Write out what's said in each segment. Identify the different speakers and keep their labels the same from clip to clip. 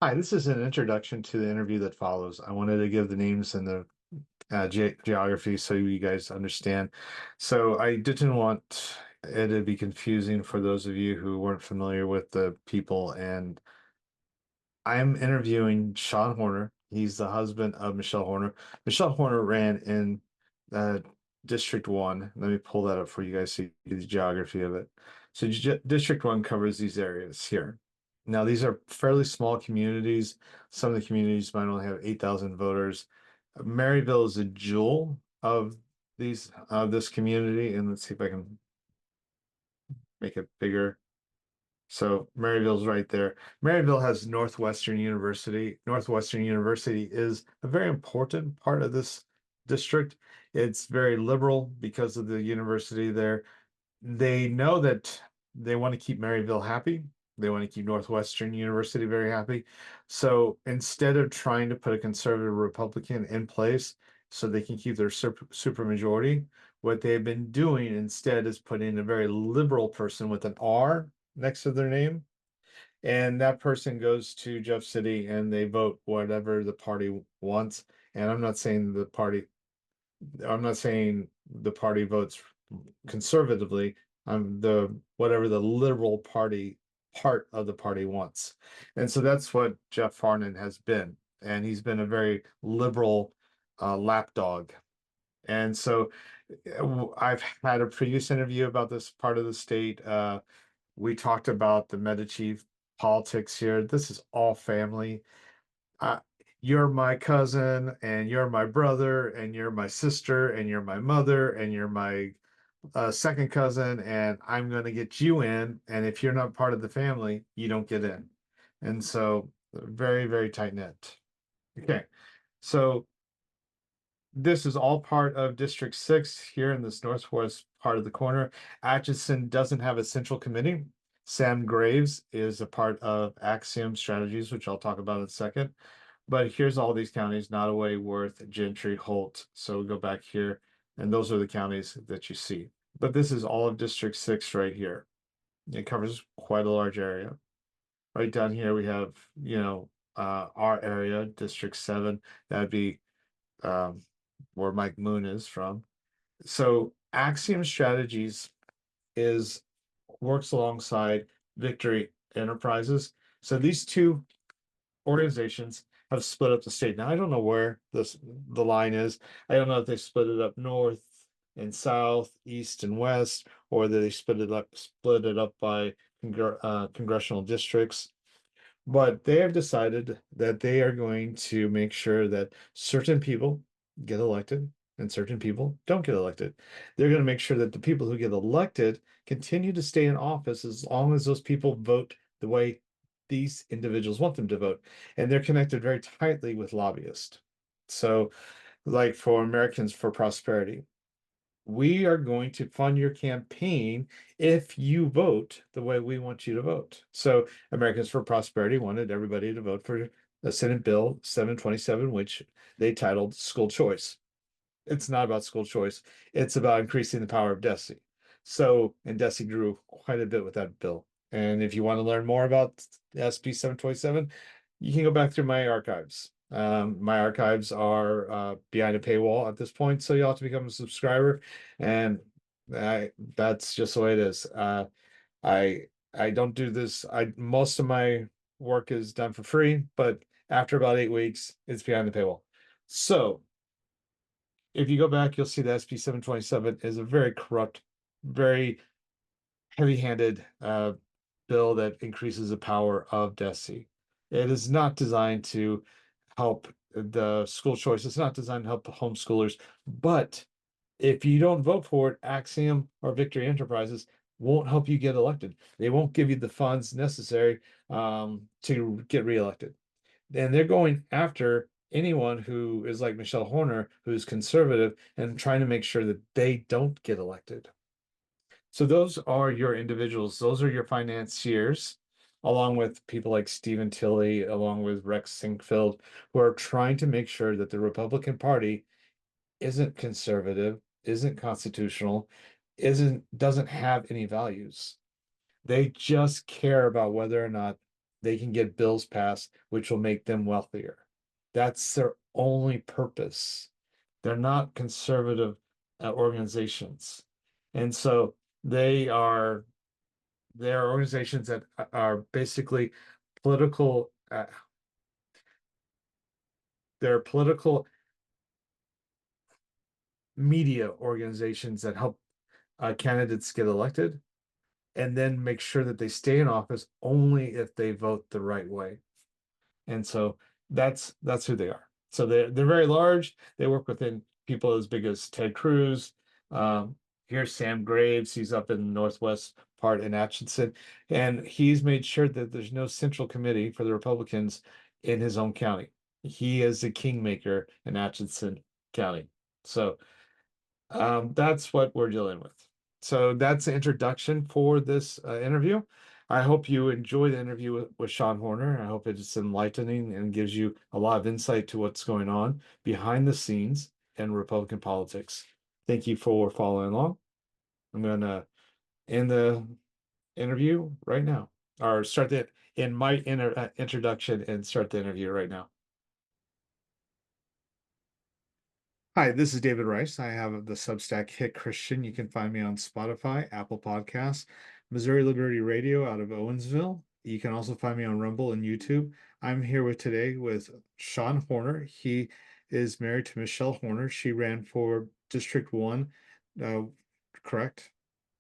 Speaker 1: Hi, this is an introduction to the interview that follows. I wanted to give the names and the geography so you guys understand. So I didn't want it to be confusing for those of you who weren't familiar with the people. And I'm interviewing Shaun Horner. He's the husband of Michelle Horner. Michelle Horner ran in uh, District 1. Let me pull that up for you guys so you see the geography of it. So District 1 covers these areas here. Now, these are fairly small communities. Some of the communities might only have 8,000 voters. Maryville is a jewel of this community, and let's see if I can make it bigger. So Maryville's right there. Maryville has Northwestern University. Northwestern University is a very important part of this district. It's very liberal because of the university there. They know that they want to keep Maryville happy. They want to keep Northwestern University very happy. So instead of trying to put a conservative Republican in place so they can keep their supermajority, what they've been doing instead is putting a very liberal person with an R next to their name. And that person goes to Jeff City and they vote whatever the party wants. And I'm not saying the party votes conservatively. I'm the whatever the liberal party part of the party wants. And so that's what Jeff Harnan has been. And he's been a very liberal lapdog. And so I've had a previous interview about this part of the state. We talked about the Medici politics here. This is all family. Uh, you're my cousin, and you're my brother, and you're my sister, and you're my mother, and you're my second cousin, and I'm going to get you in. And if you're not part of the family, you don't get in. And so, very, very tight knit. Okay. So, this is all part of District 6 here in this northwest part of the corner. Atchison doesn't have a central committee. Sam Graves is a part of Axiom Strategies, which I'll talk about in a second. But here's all these counties: Nottoway, Worth, Gentry, Holt. So we go back here, and those are the counties that you see. But this is all of District 6 right here. It covers quite a large area. Right down here we have, our area, District 7. That'd be um, where Mike Moon is from. So Axiom Strategies is works alongside Victory Enterprises. So these two organizations have split up the state. Now I don't know where the line is. I don't know if they split it up north and south, east and west, or that they split it up by congressional districts. But they have decided that they are going to make sure that certain people get elected and certain people don't get elected. They're going to make sure that the people who get elected continue to stay in office as long as those people vote the way these individuals want them to vote. And they're connected very tightly with lobbyists. So, like for Americans for Prosperity, we are going to fund your campaign if you vote the way we want you to vote. So Americans for Prosperity wanted everybody to vote for the Senate Bill 727, which they titled School Choice. It's not about school choice. It's about increasing the power of DESE. So, and DESE grew quite a bit with that bill. And if you want to learn more about SB 727, you can go back through my archives. My archives are behind a paywall at this point, so you'll have to become a subscriber, and that's just the way it is. I don't do this. I Most of my work is done for free, but after about 8 weeks, it's behind the paywall. So if you go back, you'll see the SB 727 is a very corrupt, very heavy-handed bill that increases the power of DESE. It is not designed to help the school choice. It's not designed to help homeschoolers. But if you don't vote for it, Axiom or Victory Enterprises won't help you get elected. They won't give you the funds necessary to get reelected. And they're going after anyone who is like Michelle Horner, who's conservative, and trying to make sure that they don't get elected. So those are your individuals. Those are your financiers, along with people like Stephen Tilley, along with Rex Sinquefield, who are trying to make sure that the Republican Party isn't conservative, isn't constitutional, doesn't have any values. They just care about whether or not they can get bills passed, which will make them wealthier. That's their only purpose. They're not conservative organizations. And so they're organizations that are basically political, they're political media organizations that help candidates get elected and then make sure that they stay in office only if they vote the right way. And so that's who they are. So they're very large. They work within people as big as Ted Cruz. Here's Sam Graves. He's up in the northwest part in Atchison, and he's made sure that there's no central committee for the Republicans in his own county. He is the kingmaker in Atchison County. So that's what we're dealing with. So that's the introduction for this interview. I hope you enjoy the interview with Shaun Horner. I hope it's enlightening and gives you a lot of insight to what's going on behind the scenes in Republican politics. Thank you for following along. I'm going to end the interview right now, or start the in my introduction and start the interview right now. Hi, this is David Rice. I have the Substack Hit Christian. You can find me on Spotify, Apple Podcasts, Missouri Liberty Radio out of Owensville. You can also find me on Rumble and YouTube. I'm here today with Shaun Horner. He is married to Michelle Horner. She ran for District 1, correct?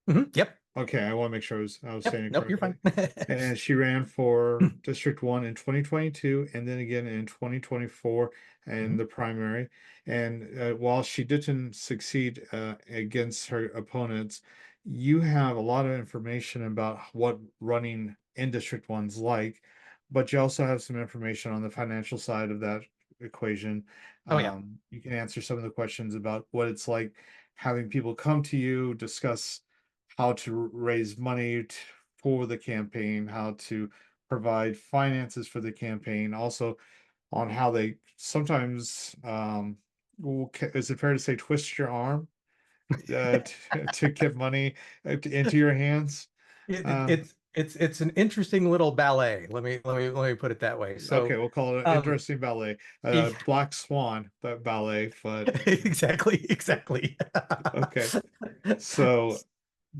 Speaker 2: Yep.
Speaker 1: Okay, I want to make sure I was saying it
Speaker 2: Nope, you're
Speaker 1: correctly.
Speaker 2: fine.
Speaker 1: And she ran for District 1 in 2022 and then again in 2024 in the primary. And while she didn't succeed against her opponents, you have a lot of information about what running in District 1's like, but you also have some information on the financial side of that equation.
Speaker 2: Oh, yeah.
Speaker 1: You can answer some of the questions about what it's like having people come to you, discuss how to raise money for the campaign, how to provide finances for the campaign, also on how they sometimes, is it fair to say, twist your arm to get money into your hands?
Speaker 2: It's an interesting little ballet. Let me put it that way. So
Speaker 1: Okay, we'll call it an interesting ballet, Black Swan ballet, but
Speaker 2: exactly.
Speaker 1: okay. So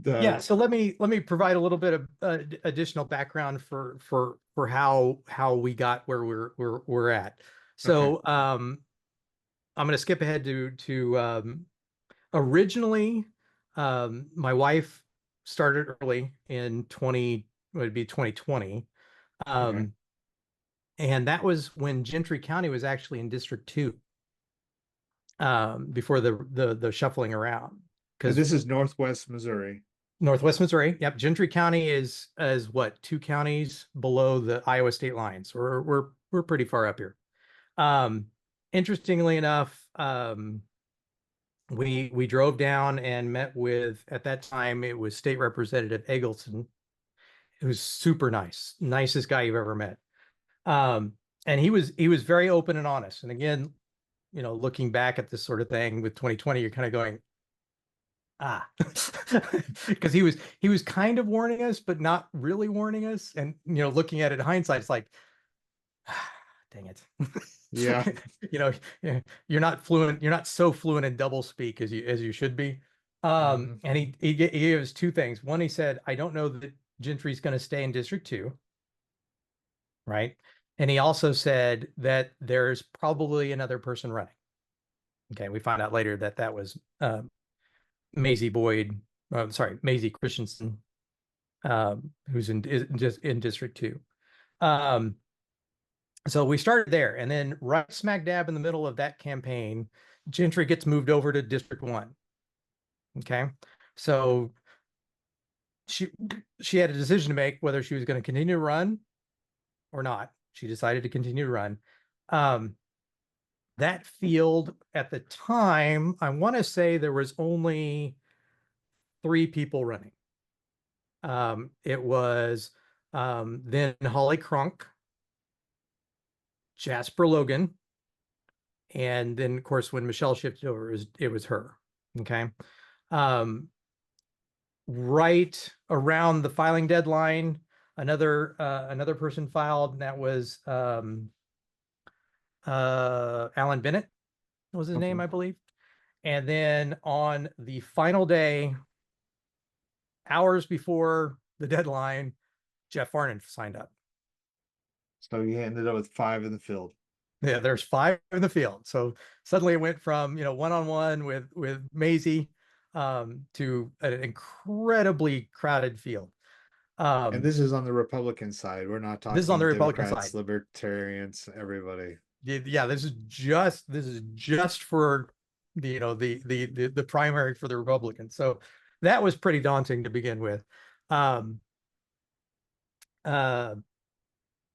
Speaker 2: Yeah, so let me provide a little bit of additional background for how we got where we're at. So
Speaker 1: okay.
Speaker 2: I'm going to skip ahead to originally my wife started early in 2020.
Speaker 1: Okay.
Speaker 2: And that was when Gentry County was actually in District 2 before the shuffling around.
Speaker 1: And this is Northwest Missouri.
Speaker 2: Northwest Missouri. Yep. Gentry County is what, 2 counties below the Iowa state line. So we're pretty far up here. Interestingly enough, we drove down and met with, at that time, it was State Representative Eggleston. It was super nice, nicest guy you've ever met. And he was very open and honest. And again, looking back at this sort of thing with 2020, you're kind of going, because he was kind of warning us, but not really warning us. And looking at it in hindsight, it's like, dang it.
Speaker 1: Yeah.
Speaker 2: You're not so fluent in double speak as you should be. And he gave us 2 things. One, he said, I don't know that Gentry's going to stay in District 2. Right. And he also said that there's probably another person running. Okay. We found out later that was Maisie Christensen, who's in District 2. So we started there, and then right smack dab in the middle of that campaign, Gentry gets moved over to District 1. Okay. So she had a decision to make whether she was going to continue to run or not. She decided to continue to run. That field at the time, I want to say there was only 3 people running. It was then Holly Crunk, Jasper Logan, and then of course when Michelle shifted over, it was her. Okay. Right around the filing deadline, Another person filed, and that was Alan Bennett was his name,
Speaker 1: Okay.
Speaker 2: I believe. And then on the final day, hours before the deadline, Jeff Farnan signed up.
Speaker 1: So you ended up with 5 in the field.
Speaker 2: Yeah, there's 5 in the field. So suddenly it went from, one-on-one with Maisie to an incredibly crowded field.
Speaker 1: And this is on the Republican side. We're not
Speaker 2: This is on the
Speaker 1: talking
Speaker 2: Republican
Speaker 1: Democrats,
Speaker 2: side.
Speaker 1: libertarians, everybody.
Speaker 2: Yeah, this is just for the primary for the Republicans. So that was pretty daunting to begin with.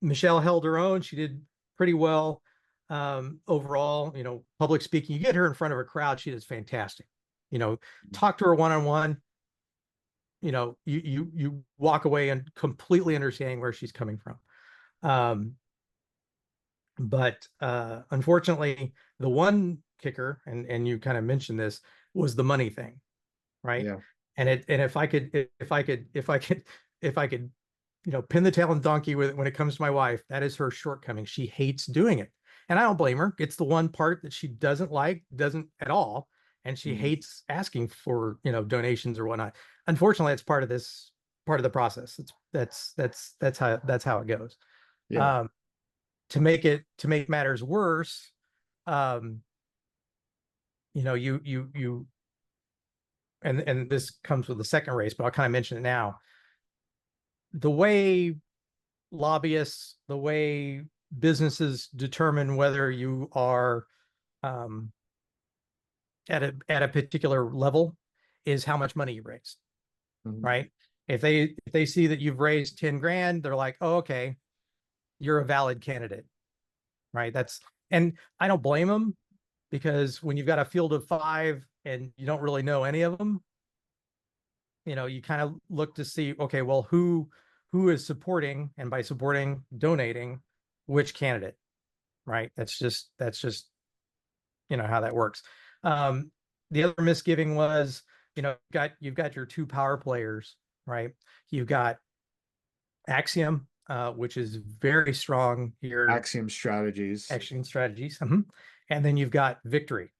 Speaker 2: Michelle held her own. She did pretty well overall. Public speaking, you get her in front of a crowd, she does fantastic. Talk to her one-on-one. You walk away and completely understanding where she's coming from. But unfortunately, the one kicker, and you kind of mentioned this, was the money thing, right?
Speaker 1: Yeah.
Speaker 2: And if I could pin the tail on the donkey when it comes to my wife, that is her shortcoming. She hates doing it, and I don't blame her. It's the one part that she doesn't at all, and she hates asking for donations or whatnot. Unfortunately, it's part of the process. That's how it goes.
Speaker 1: Yeah.
Speaker 2: To make matters worse, you and this comes with the second race, but I'll kind of mention it now. The way lobbyists, the way businesses determine whether you are at a particular level is how much money you raise, right? If they see that you've raised 10 grand, they're like, oh, okay, you're a valid candidate, right? And I don't blame them, because when you've got a field of 5 and you don't really know any of them, you kind of look to see, okay, well, who is supporting, and by supporting, donating which candidate, right? That's just how that works. The other misgiving was, you've got your 2 power players, right? You've got Axiom, which is very strong here.
Speaker 1: Axiom Strategies.
Speaker 2: Axiom Strategies. And then you've got Victory,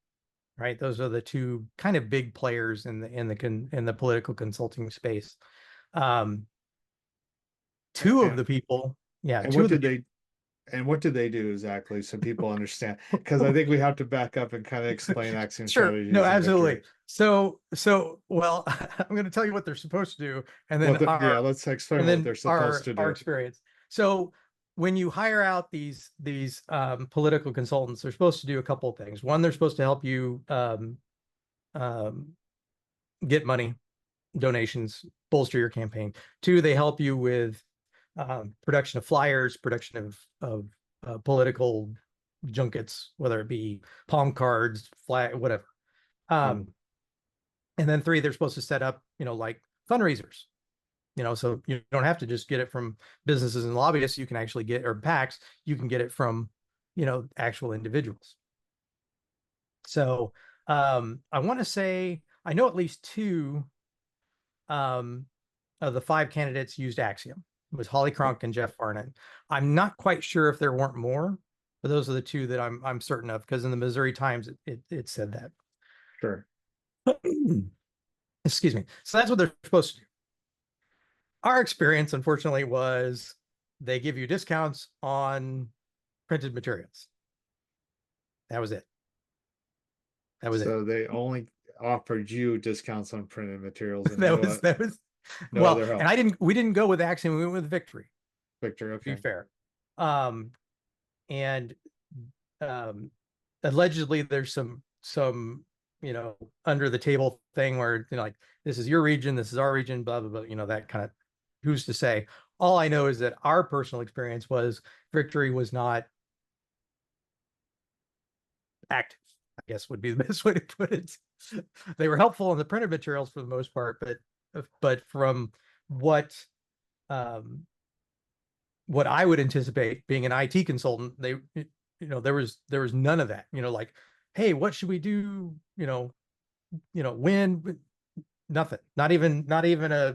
Speaker 2: right? Those are the 2 kind of big players in the political consulting space. 2 of the people, yeah.
Speaker 1: And what did they do exactly, so people understand? Because I think we have to back up and kind of explain Axiom
Speaker 2: Sure.
Speaker 1: Strategies.
Speaker 2: No,
Speaker 1: and
Speaker 2: absolutely.
Speaker 1: Victory.
Speaker 2: So, well, I'm going to tell you what they're supposed to do, and then
Speaker 1: let's explain what they're supposed to do.
Speaker 2: our experience. So when you hire out these political consultants, they're supposed to do a couple of things. One, they're supposed to help you get money, donations, bolster your campaign. 2, they help you with production of flyers, production of political junkets, whether it be palm cards, flag, whatever. And then 3, they're supposed to set up, like fundraisers. So you don't have to just get it from businesses and lobbyists. You can actually get, or PACs, you can get it from, actual individuals. So I want to say, I know at least 2 of the 5 candidates used Axiom. It was Holly Cronk and Jeff Farnan. I'm not quite sure if there weren't more, but those are the 2 that I'm certain of, because in the Missouri Times it said that.
Speaker 1: Sure.
Speaker 2: Excuse me. So that's what they're supposed to do. Our experience, unfortunately, was they give you discounts on printed materials. That was it.
Speaker 1: So they only offered you discounts on printed materials. And
Speaker 2: that was
Speaker 1: no
Speaker 2: well,
Speaker 1: other help.
Speaker 2: and we didn't go with Axiom, we went with Victory.
Speaker 1: Victor, okay.
Speaker 2: To be fair. And allegedly there's some under the table thing where like, this is your region, this is our region, blah blah blah, that kind of, who's to say. All I know is that our personal experience was Victory was not active, I guess would be the best way to put it. They were helpful in the printed materials for the most part, but from what I would anticipate being an IT consultant, there was none of that. Like, hey, what should we do? When? Nothing. Not even a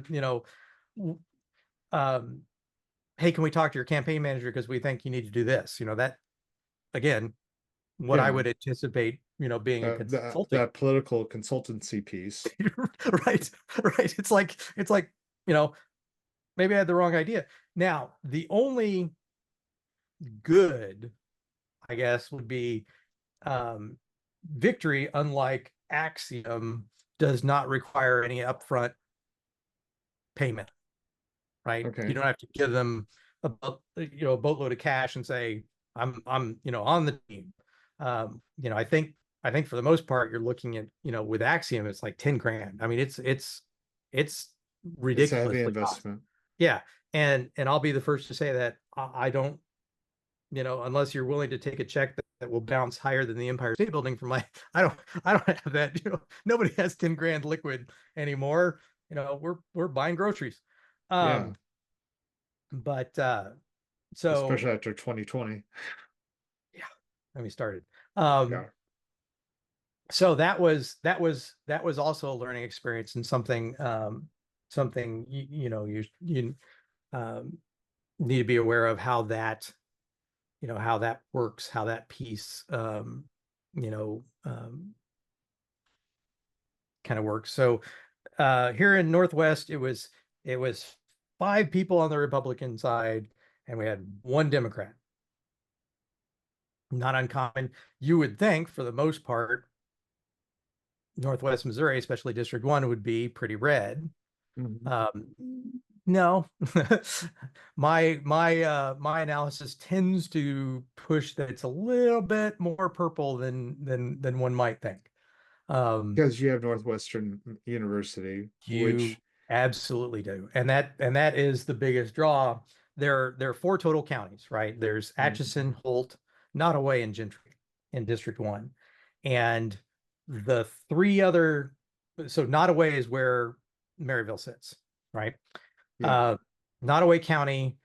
Speaker 2: hey, can we talk to your campaign manager because we think you need to do this? That again, what I
Speaker 1: Yeah.
Speaker 2: would anticipate, being a consulting.
Speaker 1: That political consultancy piece.
Speaker 2: Right, right. It's like, you know, maybe I had the wrong idea. Now, the only good, I guess, would be um, Victory, unlike Axiom, does not require any upfront payment, right? You
Speaker 1: Okay.
Speaker 2: don't have to give them a boatload of cash and say, I'm on the team. I think for the most part, you're looking at, with Axiom, it's like 10 grand. I mean, it's
Speaker 1: It's a heavy
Speaker 2: ridiculously costly.
Speaker 1: investment.
Speaker 2: Yeah. And I'll be the first to say that I don't, unless you're willing to take a check that will bounce higher than the Empire State Building from I don't have that, nobody has 10 grand liquid anymore. We're buying groceries.
Speaker 1: Yeah.
Speaker 2: Um, but so
Speaker 1: Especially after 2020.
Speaker 2: yeah, let me started. Um,
Speaker 1: Yeah.
Speaker 2: so that was also a learning experience and something you um, need to be aware of how that works, how that piece you know um, kind of works. So here in Northwest, it was 5 people on the Republican side, and we had 1 Democrat. Not uncommon. You would think, for the most part, Northwest Missouri, especially District 1, would be pretty red.
Speaker 1: Mhm.
Speaker 2: Um, no, my analysis tends to push that it's a little bit more purple than one might think. Um,
Speaker 1: Because you have Northwestern University,
Speaker 2: you
Speaker 1: which
Speaker 2: absolutely do, and that is the biggest draw. There are 4 total counties, right? There's
Speaker 1: Mhm.
Speaker 2: Atchison, Holt, Nottoway, and Gentry in District 1, and the 3 other. So Nottoway is where Maryville sits, right?
Speaker 1: yeah,
Speaker 2: Uh, Nottoway County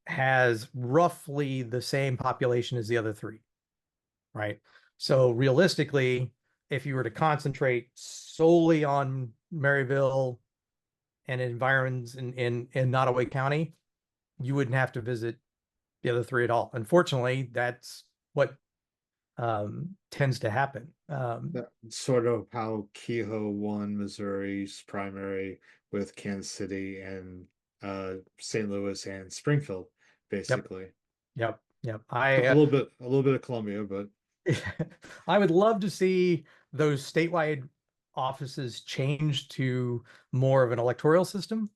Speaker 2: has roughly the same population as the other 3, right? So realistically, if you were to concentrate solely on Maryville and environs in Nottoway County, you wouldn't have to visit the other 3 at all. Unfortunately, that's what tends to happen.
Speaker 1: that's sort of how Kehoe won Missouri's primary with Kansas City and St. Louis and Springfield,
Speaker 2: Yep,
Speaker 1: basically.
Speaker 2: yep, yep.
Speaker 1: A little bit of Columbia, but
Speaker 2: I would love to see those statewide offices change to more of an electoral system,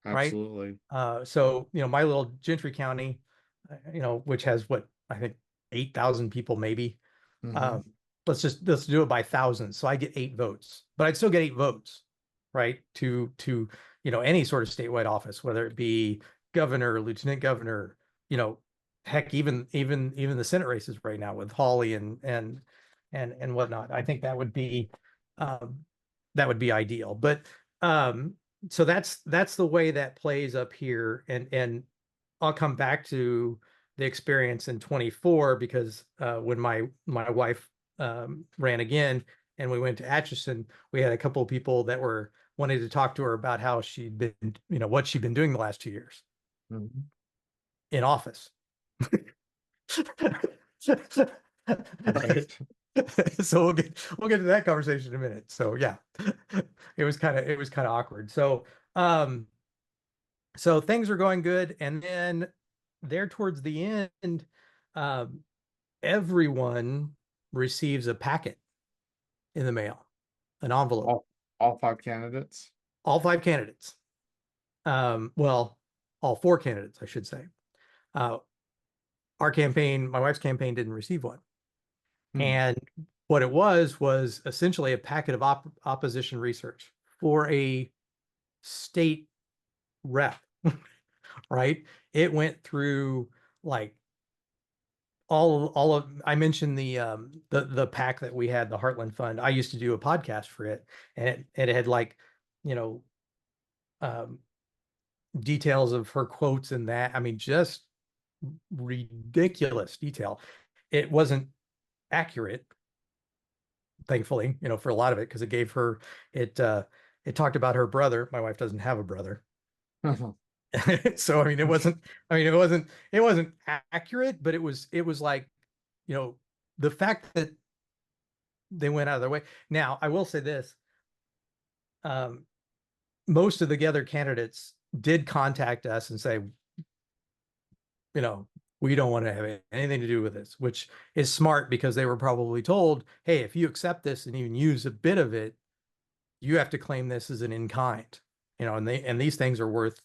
Speaker 2: right?
Speaker 1: absolutely.
Speaker 2: So, my little Gentry County, which has what I think 8,000 people maybe.
Speaker 1: Hmm.
Speaker 2: Um, let's do it by thousands. So I get 8 votes, but I'd still get 8 votes, right? To any sort of statewide office, whether it be governor, lieutenant governor, heck, even the Senate races right now with Hawley and whatnot. I think um, that would be ideal. But um, so that's the way that plays up here, and I'll come back to the experience in 24 because when my wife ran again and we went to Atchison, we had a couple of people that were wanting to talk to her about how she'd been, what she'd been doing the last 2 years
Speaker 1: Hmm.
Speaker 2: in office.
Speaker 1: Right.
Speaker 2: So we'll get to that conversation in a minute. So yeah, it was kind of awkward. So things are going good, and then there towards the end, um, everyone receives a packet in the mail, an envelope.
Speaker 1: All, all 5 candidates.
Speaker 2: All 5 candidates. Well, all 4 candidates, I should say. Uh, our campaign, my wife's campaign, didn't receive one,
Speaker 1: Hmm.
Speaker 2: and what it was essentially a packet of opposition research for a state rep, right? It went through like all of I mentioned the pack that we had, the Heartland Fund. I used to do a podcast for it, and it had like, you know, um, details of her quotes and that. I mean, just ridiculous detail. It wasn't accurate, thankfully, for a lot of it, because it talked about her brother. My wife doesn't have a brother. So I mean, it wasn't accurate, but it was like, the fact that they went out of their way. Now, I will say this: um, most of the other candidates did contact us and say, we don't want to have anything to do with this, which is smart because they were probably told, hey, if you accept this and even use a bit of it, you have to claim this as an in kind, and these things are worth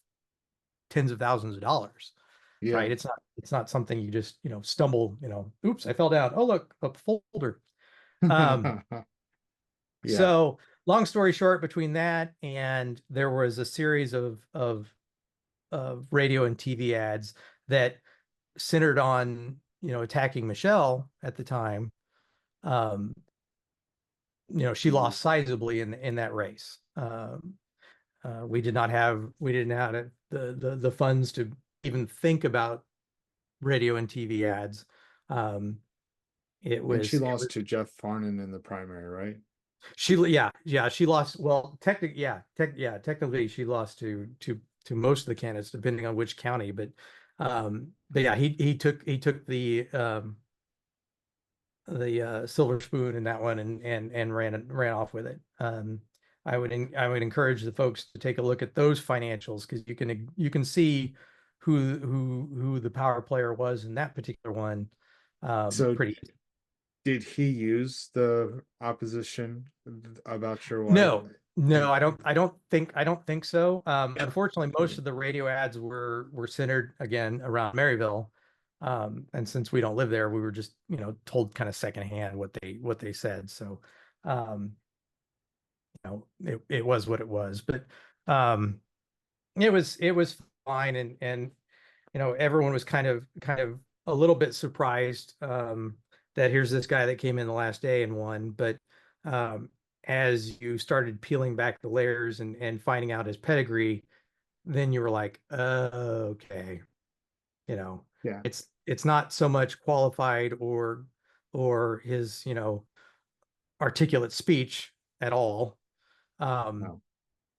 Speaker 2: tens of thousands of dollars,
Speaker 1: Yeah.
Speaker 2: right? It's not something you just, stumble, oops, I fell down. Oh, look, a folder. Um,
Speaker 1: Yeah.
Speaker 2: so long story short, between that and there was a series of radio and TV ads that centered on, attacking Michelle at the time. Um, she lost sizably in that race. We didn't have the funds to even think about radio and TV ads. Um, it
Speaker 1: And she
Speaker 2: was it
Speaker 1: lost
Speaker 2: was
Speaker 1: to Jeff Farnan in the primary, right?
Speaker 2: she lost. Well, technically she lost to most of the candidates, depending on which county. But yeah, he took the silver spoon in that one and ran off with it. I would encourage the folks to take a look at those financials because you can see who the power player was in that particular one.
Speaker 1: So
Speaker 2: Pretty
Speaker 1: did he use the opposition about your wife?
Speaker 2: No, no,
Speaker 1: And
Speaker 2: I don't think so. Unfortunately, most of the radio ads were centered again around Maryville. And since we don't live there, we were just, told kind of secondhand what they said. So, it was what it was. But um, it was fine, and everyone was kind of a little bit surprised, that here's this guy that came in the last day and won. But um, as you started peeling back the layers and finding out his pedigree, then you were like, okay, you know,
Speaker 1: yeah,
Speaker 2: it's not so much qualified or his, articulate speech at all. Um,
Speaker 1: no.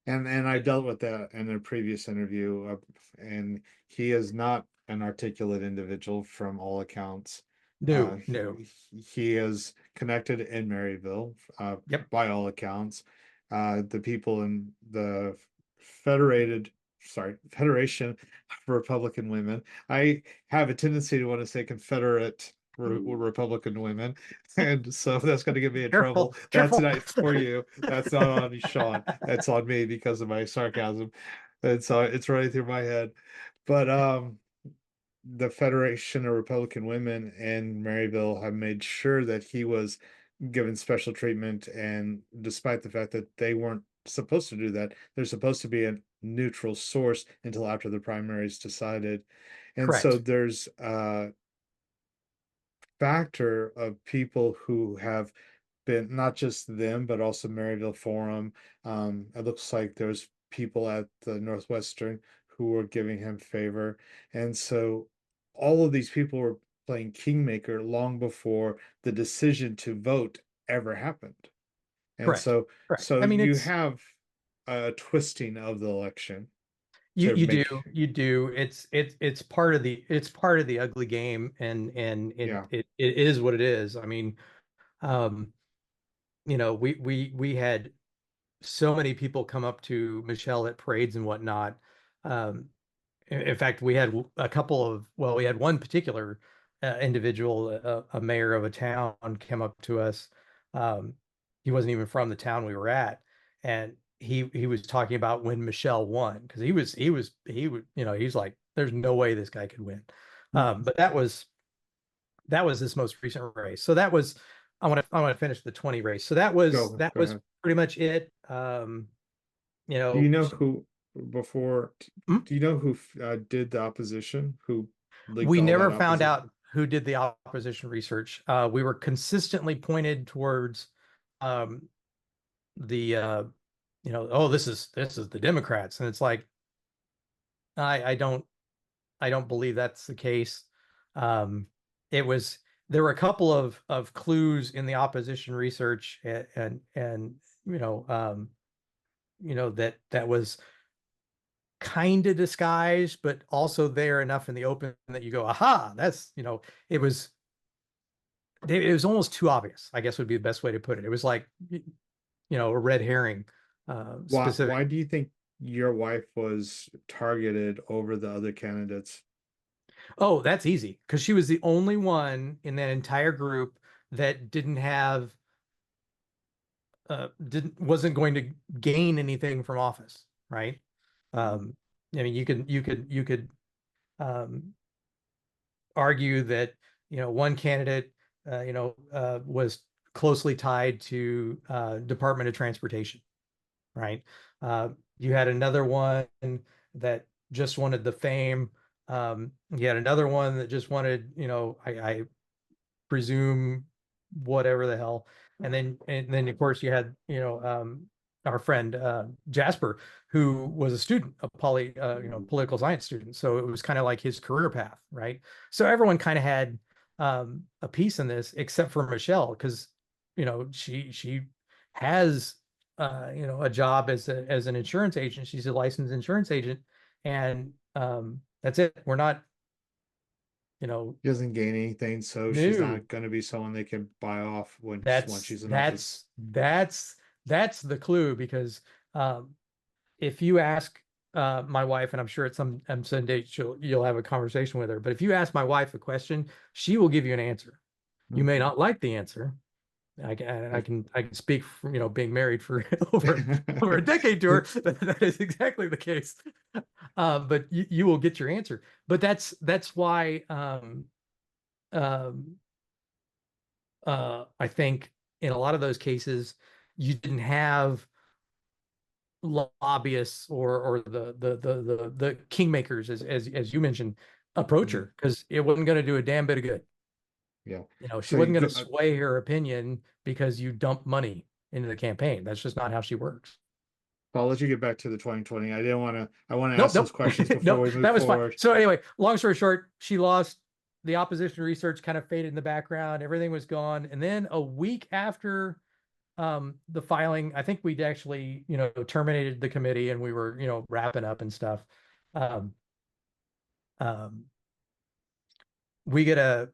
Speaker 1: And I dealt with that in a previous interview, and he is not an articulate individual from all accounts.
Speaker 2: no, no.
Speaker 1: He is connected in Maryville,
Speaker 2: Yep.
Speaker 1: by all accounts. The people in the Federated, sorry, Federation of Republican Women. I have a tendency to want to say Confederate Republican women, and so that's going to get me in trouble.
Speaker 2: Careful,
Speaker 1: That's
Speaker 2: careful.
Speaker 1: not for you. That's not on you, Shaun. That's on me because of my sarcasm. And so it's running through my head. But the Federation of Republican Women in Maryville have made sure that he was given special treatment. And despite the fact that they weren't supposed to do that, they're supposed to be a neutral source until after the primaries decided. And so
Speaker 2: Correct.
Speaker 1: there's factor of people who have been not just them, but also Maryville Forum. It looks like there's people at the Northwestern who were giving him favor. And so all of these people were playing kingmaker long before the decision to vote ever happened. And
Speaker 2: Correct.
Speaker 1: so
Speaker 2: Correct.
Speaker 1: so
Speaker 2: I mean,
Speaker 1: you
Speaker 2: it's
Speaker 1: have a twisting of the election
Speaker 2: you
Speaker 1: to
Speaker 2: you do
Speaker 1: make,
Speaker 2: you do it's part of the ugly game, and it
Speaker 1: yeah,
Speaker 2: it, it is what it is. I mean, um, we had so many people come up to Michelle at parades and whatnot. Um, in fact, we had we had one particular individual, a mayor of a town, come up to us. Um, he wasn't even from the town we were at, and he was talking about when Michelle won because he's like, there's no way this guy could win. But that was this most recent race. So that was I want to finish the 20 race. So that was
Speaker 1: go
Speaker 2: that
Speaker 1: go
Speaker 2: was
Speaker 1: ahead.
Speaker 2: pretty much it. You
Speaker 1: Do you
Speaker 2: know,
Speaker 1: know who before?
Speaker 2: mm,
Speaker 1: Do you know who did the opposition? Who leaked
Speaker 2: we
Speaker 1: all that
Speaker 2: never found
Speaker 1: opposition?
Speaker 2: out who did the opposition research. We were consistently pointed towards um, the oh, this is the Democrats, and it's like I don't believe that's the case. Um, it was there were a couple of clues in the opposition research, and that was kind of disguised, but also there enough in the open that you go, aha, that's, it was almost too obvious, I guess would be the best way to put it. It was like, a red herring, specific.
Speaker 1: Why do you think your wife was targeted over the other candidates?
Speaker 2: Oh, that's easy. Because she was the only one in that entire group that wasn't going to gain anything from office, right? I mean, you could um, argue that one candidate was closely tied to Department of Transportation, right? You had another one that just wanted the fame. You had another one that just wanted, I presume whatever the hell. And then of course you had, our friend Jasper, who was a student, a political science student. So it was kind of like his career path, right? So everyone kind of had a piece in this, except for Michelle, because she has a job as an insurance agent. She's a licensed insurance agent, and that's it. We're not,
Speaker 1: She doesn't gain anything, so she's
Speaker 2: new.
Speaker 1: not going to be someone they can buy off when once
Speaker 2: That's
Speaker 1: she's in office.
Speaker 2: that's that's that's the clue, because if you ask my wife, and I'm sure at some date you'll have a conversation with her, but if you ask my wife a question, she will give you an answer. You may not like the answer. I can speak from, being married for over a decade to her. That is exactly the case. But you will get your answer. But that's why um, I think in a lot of those cases you didn't have lobbyists or the kingmakers, as you mentioned, approach
Speaker 1: Mhm.
Speaker 2: her, because it wasn't going to do a damn bit of good.
Speaker 1: Yeah.
Speaker 2: She
Speaker 1: So you
Speaker 2: wasn't going
Speaker 1: go,
Speaker 2: to sway her opinion because you dump money into the campaign. That's just not how she works.
Speaker 1: I'll let you get back to the 2020. I want to
Speaker 2: Nope,
Speaker 1: ask
Speaker 2: nope,
Speaker 1: those questions before
Speaker 2: nope.
Speaker 1: we move
Speaker 2: That was fine.
Speaker 1: forward.
Speaker 2: So anyway, long story short, she lost. The opposition research kind of faded in the background. Everything was gone. And then a week after the filing, I think we'd actually, terminated the committee and we were, wrapping up and stuff. Um, um, we get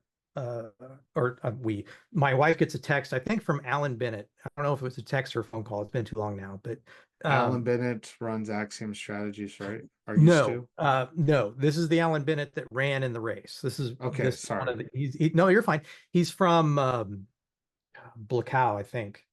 Speaker 2: my wife gets a text, I think from Alan Bennett. I don't know if it was a text or a phone call. It's been too long now, but
Speaker 1: Alan
Speaker 2: um,
Speaker 1: Bennett runs Axiom Strategies, right? Are used
Speaker 2: no,
Speaker 1: to?
Speaker 2: no, this is the Alan Bennett that ran in the race.
Speaker 1: Okay,
Speaker 2: This is one
Speaker 1: sorry.
Speaker 2: of no, you're fine. He's from Blacow, I think.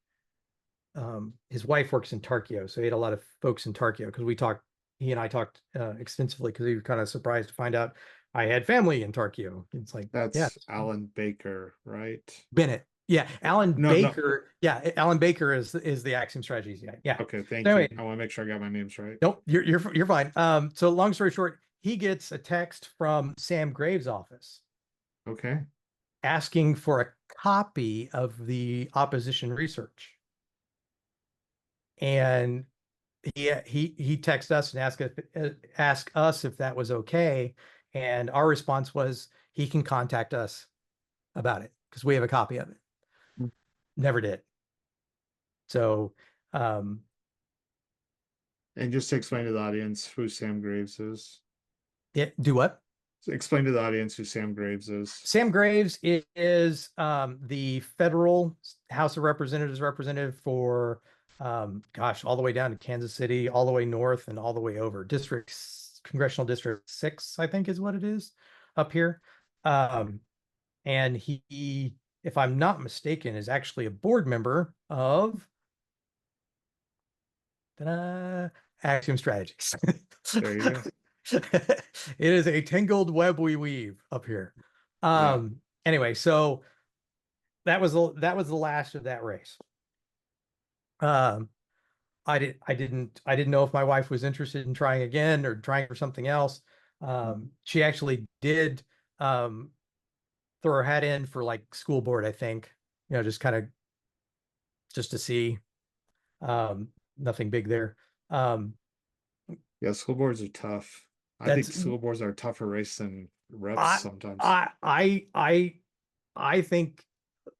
Speaker 2: His wife works in Tarkio, so he had a lot of folks in Tarkio, because he and I talked extensively, because he was kind of surprised to find out I had family in Tarkio. It's like, yeah,
Speaker 1: That's Alan Baker, right?
Speaker 2: Bennett. Yeah, Alan
Speaker 1: No, no.
Speaker 2: Baker. Yeah, Alan Baker is the Axiom Strategies guy. Yeah.
Speaker 1: Okay,
Speaker 2: So
Speaker 1: thank you. I
Speaker 2: anyway,
Speaker 1: want to make sure I got my names right.
Speaker 2: nope, you're fine. So long story short, he gets a text from Sam Graves' office
Speaker 1: Okay.
Speaker 2: asking for a copy of the opposition research. And he texted us and asked us if that was okay. And our response was, he can contact us about it because we have a copy of it.
Speaker 1: Mm.
Speaker 2: Never did. So um
Speaker 1: And just to explain to the audience who Sam Graves is.
Speaker 2: yeah, do what?
Speaker 1: Explain to the audience who Sam Graves is.
Speaker 2: Sam Graves is the federal House of Representatives representative for gosh, all the way down to Kansas City, all the way north and all the way over. Congressional District 6, I think is what it is up here. And he, if I'm not mistaken, is actually a board member of Axiom Strategies.
Speaker 1: There you go.
Speaker 2: It is a tangled web we weave up here.
Speaker 1: Yeah.
Speaker 2: Anyway, so that was the last of that race. Um, I didn't know if my wife was interested in trying again or trying for something else. She actually did throw her hat in for like school board, I think, just kind of just to see. Nothing big there. Um,
Speaker 1: Yeah, school boards are tough. I think
Speaker 2: that's
Speaker 1: school boards are a tougher race than reps
Speaker 2: I
Speaker 1: sometimes.
Speaker 2: I think,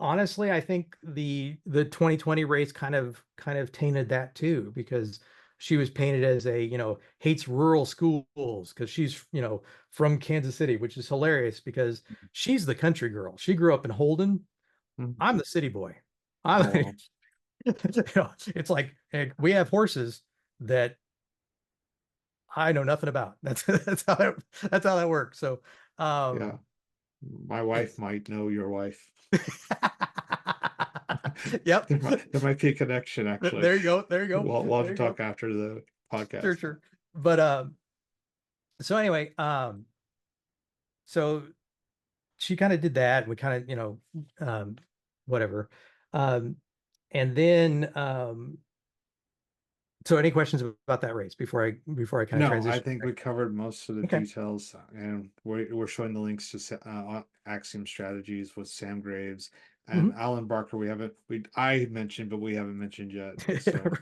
Speaker 2: honestly, I think the 2020 race kind of tainted that too, because she was painted as a, hates rural schools because she's, from Kansas City, which is hilarious because she's the country girl. She grew up in Holden.
Speaker 1: Mhm.
Speaker 2: I'm the city boy.
Speaker 1: Oh, wow.
Speaker 2: It's like, hey, we have horses that I know nothing about. That's how that works. So,
Speaker 1: Yeah. My wife might know your wife.
Speaker 2: yep.
Speaker 1: There might be a connection, actually.
Speaker 2: There you go. There you go.
Speaker 1: We'll have
Speaker 2: There
Speaker 1: to
Speaker 2: you go.
Speaker 1: talk after the
Speaker 2: Sure,
Speaker 1: podcast.
Speaker 2: sure. But so anyway, so she kind of did that. We kind of, whatever. Um, and then so any questions about that race before I kind of
Speaker 1: No, I
Speaker 2: transition?
Speaker 1: think we covered most of the
Speaker 2: Okay.
Speaker 1: details, and we're showing the links to Axiom Strategies with Sam Graves and
Speaker 2: Mhm.
Speaker 1: Alan Barker. I mentioned, but we haven't mentioned yet. So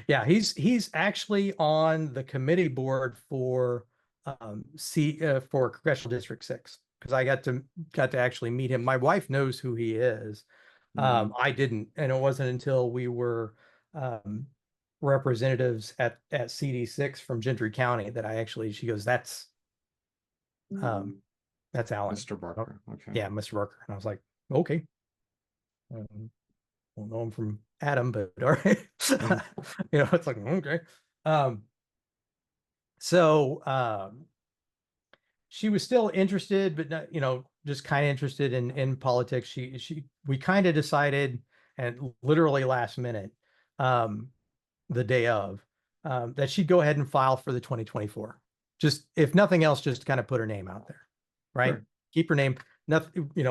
Speaker 2: Yeah, he's actually on the committee board for for Congressional District 6 because I got to actually meet him. My wife knows who he is.
Speaker 1: mhm.
Speaker 2: I didn't, and it wasn't until we were um, representatives at CD6 from Gentry County that she goes, um, that's Alan.
Speaker 1: Mr.
Speaker 2: Oh,
Speaker 1: Barker. Okay.
Speaker 2: yeah, Mr. Barker. And I was like, okay. Don't know him from Adam, but all right.
Speaker 1: Mhm.
Speaker 2: It's like, okay. Um, so she was still interested, but not, just kind of interested in politics. We kind of decided, and literally last minute, um, the day of, that she'd go ahead and file for the 2024. Just if nothing else, just to kind of put her name out there, right?
Speaker 1: Sure.
Speaker 2: Keep her name, nothing, pay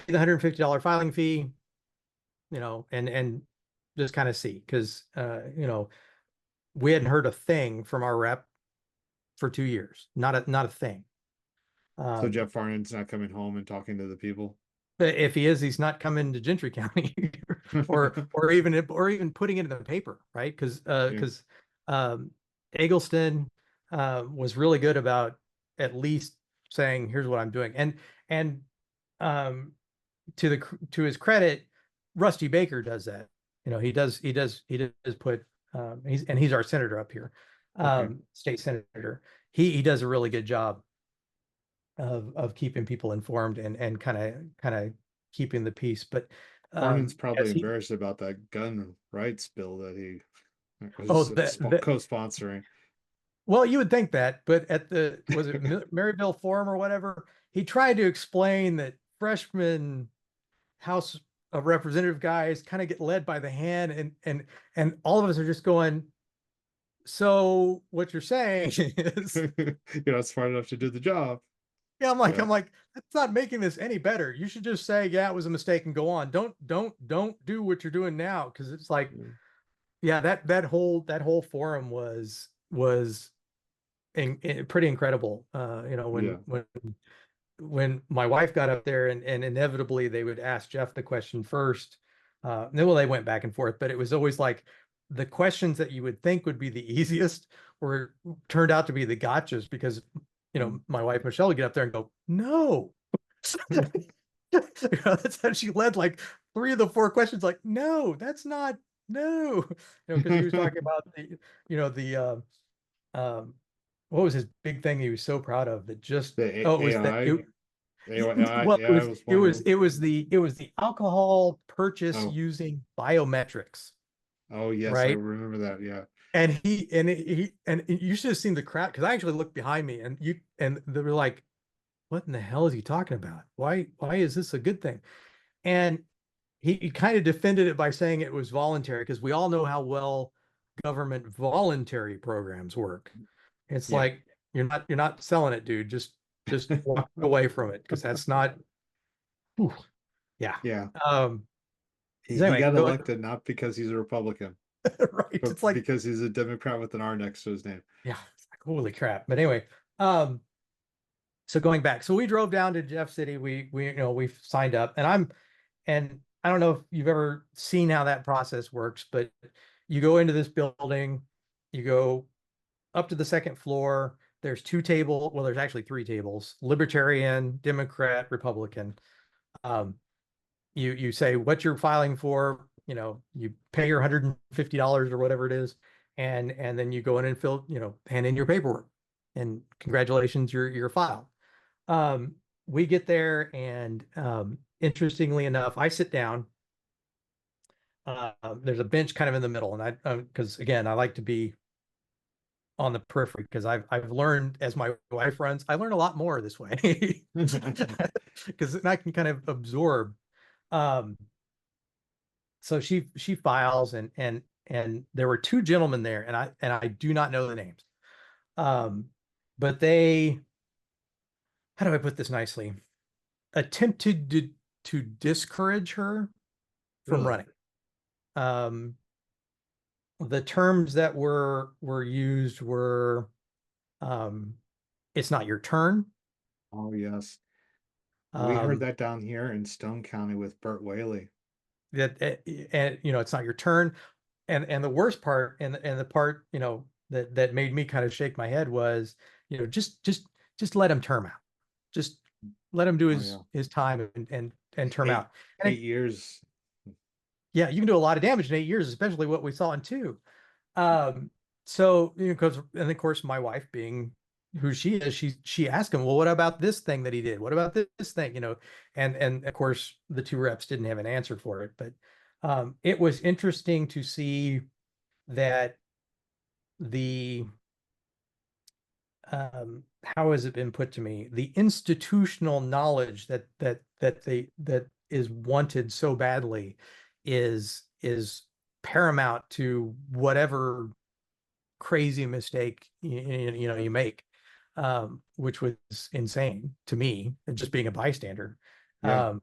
Speaker 2: the $150 filing fee, and just kind of see because we hadn't heard a thing from our rep for 2 years, not a thing.
Speaker 1: So
Speaker 2: Um,
Speaker 1: Jeff Farnon's not coming home and talking to the people.
Speaker 2: but if he is, he's not coming to Gentry County, or even putting it in the paper, right?
Speaker 1: Yeah.
Speaker 2: Because Eggleston was really good about at least saying, "Here's what I'm doing," and um, to his credit, Rusty Baker does that. He does put he's our senator up here,
Speaker 1: Okay.
Speaker 2: state senator. He does a really good job of keeping people informed and kind of keeping the peace. But
Speaker 1: Farnon's probably
Speaker 2: as he
Speaker 1: embarrassed about that gun rights bill that he
Speaker 2: oh
Speaker 1: was
Speaker 2: the
Speaker 1: co-sponsoring.
Speaker 2: well, you would think that, but at the was it Maryville Forum or whatever, he tried to explain that freshmen House of Representative guys kind of get led by the hand, and all of us are just going, so what you're saying is,
Speaker 1: You're not smart enough to do the job.
Speaker 2: yeah, I'm like,
Speaker 1: Yeah.
Speaker 2: that's not making this any better. You should just say, yeah, it was a mistake and go on. Don't do what you're doing now. Cause it's like, yeah, that whole forum was pretty incredible.
Speaker 1: Yeah.
Speaker 2: When my wife got up there and inevitably they would ask Jeff the question first. Well, they went back and forth, but it was always like the questions that you would think would be the easiest were turned out to be the gotchas because, my wife Michelle would get up there and go, no. That's how she led like 3 of the 4 questions, like, no, that's not, no, because he was talking about the um, what was his big thing he was so proud of that just,
Speaker 1: The
Speaker 2: oh, it was that
Speaker 1: AI, AI,
Speaker 2: well,
Speaker 1: AI was
Speaker 2: it
Speaker 1: one of
Speaker 2: was
Speaker 1: them.
Speaker 2: the alcohol purchase
Speaker 1: Oh,
Speaker 2: using biometrics,
Speaker 1: oh yes, I
Speaker 2: right?
Speaker 1: remember that. Yeah.
Speaker 2: And you should have seen the crowd because I actually looked behind me and they were like, what in the hell is he talking about? Why is this a good thing? And he kind of defended it by saying it was voluntary because we all know how well government voluntary programs work. It's
Speaker 1: Yeah.
Speaker 2: like you're not selling it, dude. Just walk away from it because that's not. Whew, yeah.
Speaker 1: Yeah.
Speaker 2: Um.
Speaker 1: He,
Speaker 2: So
Speaker 1: he
Speaker 2: anyway,
Speaker 1: got
Speaker 2: go
Speaker 1: elected not because he's a Republican,
Speaker 2: right.
Speaker 1: but
Speaker 2: It's like,
Speaker 1: because he's a Democrat with an R next to his name.
Speaker 2: yeah. It's like, holy crap. But anyway, um. So going back, so we drove down to Jeff City. We signed up, and I don't know if you've ever seen how that process works, but you go into this building, you go up to the second floor. There's well, there's actually 3 tables: Libertarian, Democrat, Republican. Um, you say what you're filing for. You pay your $150 or whatever it is, and then you go in and hand in your paperwork, and congratulations, you're filed. We get there, and interestingly enough, I sit down. There's a bench kind of in the middle, and I because again, I like to be on the periphery, because I've learned, as my wife runs, I learn a lot more this way because I can kind of absorb. Um, so she files, and there were two gentlemen there, and I do not know the names. But they, how do I put this nicely? Attempted to discourage her from
Speaker 1: Really?
Speaker 2: running. The terms that were used were, it's not your turn.
Speaker 1: Oh, yes. We heard
Speaker 2: Um,
Speaker 1: that down here in Stone County with Burt Whaley.
Speaker 2: that and it's not your turn. And the worst part, and the part, that made me kind of shake my head was, just let him term out. Just let him do
Speaker 1: Oh, yeah.
Speaker 2: his time, and term
Speaker 1: Eight
Speaker 2: out. And
Speaker 1: eight years.
Speaker 2: yeah, you can do a lot of damage in 8 years, especially what we saw in 2. So, because, and of course, my wife, being who she is, she asked him, well, what about this thing that he did? What about this thing? And of course, the 2 reps didn't have an answer for it. But it was interesting to see that the how has it been put to me? The institutional knowledge that is wanted so badly is paramount to whatever crazy mistake you make, which was insane to me, just being a bystander.
Speaker 1: Yeah.
Speaker 2: Um,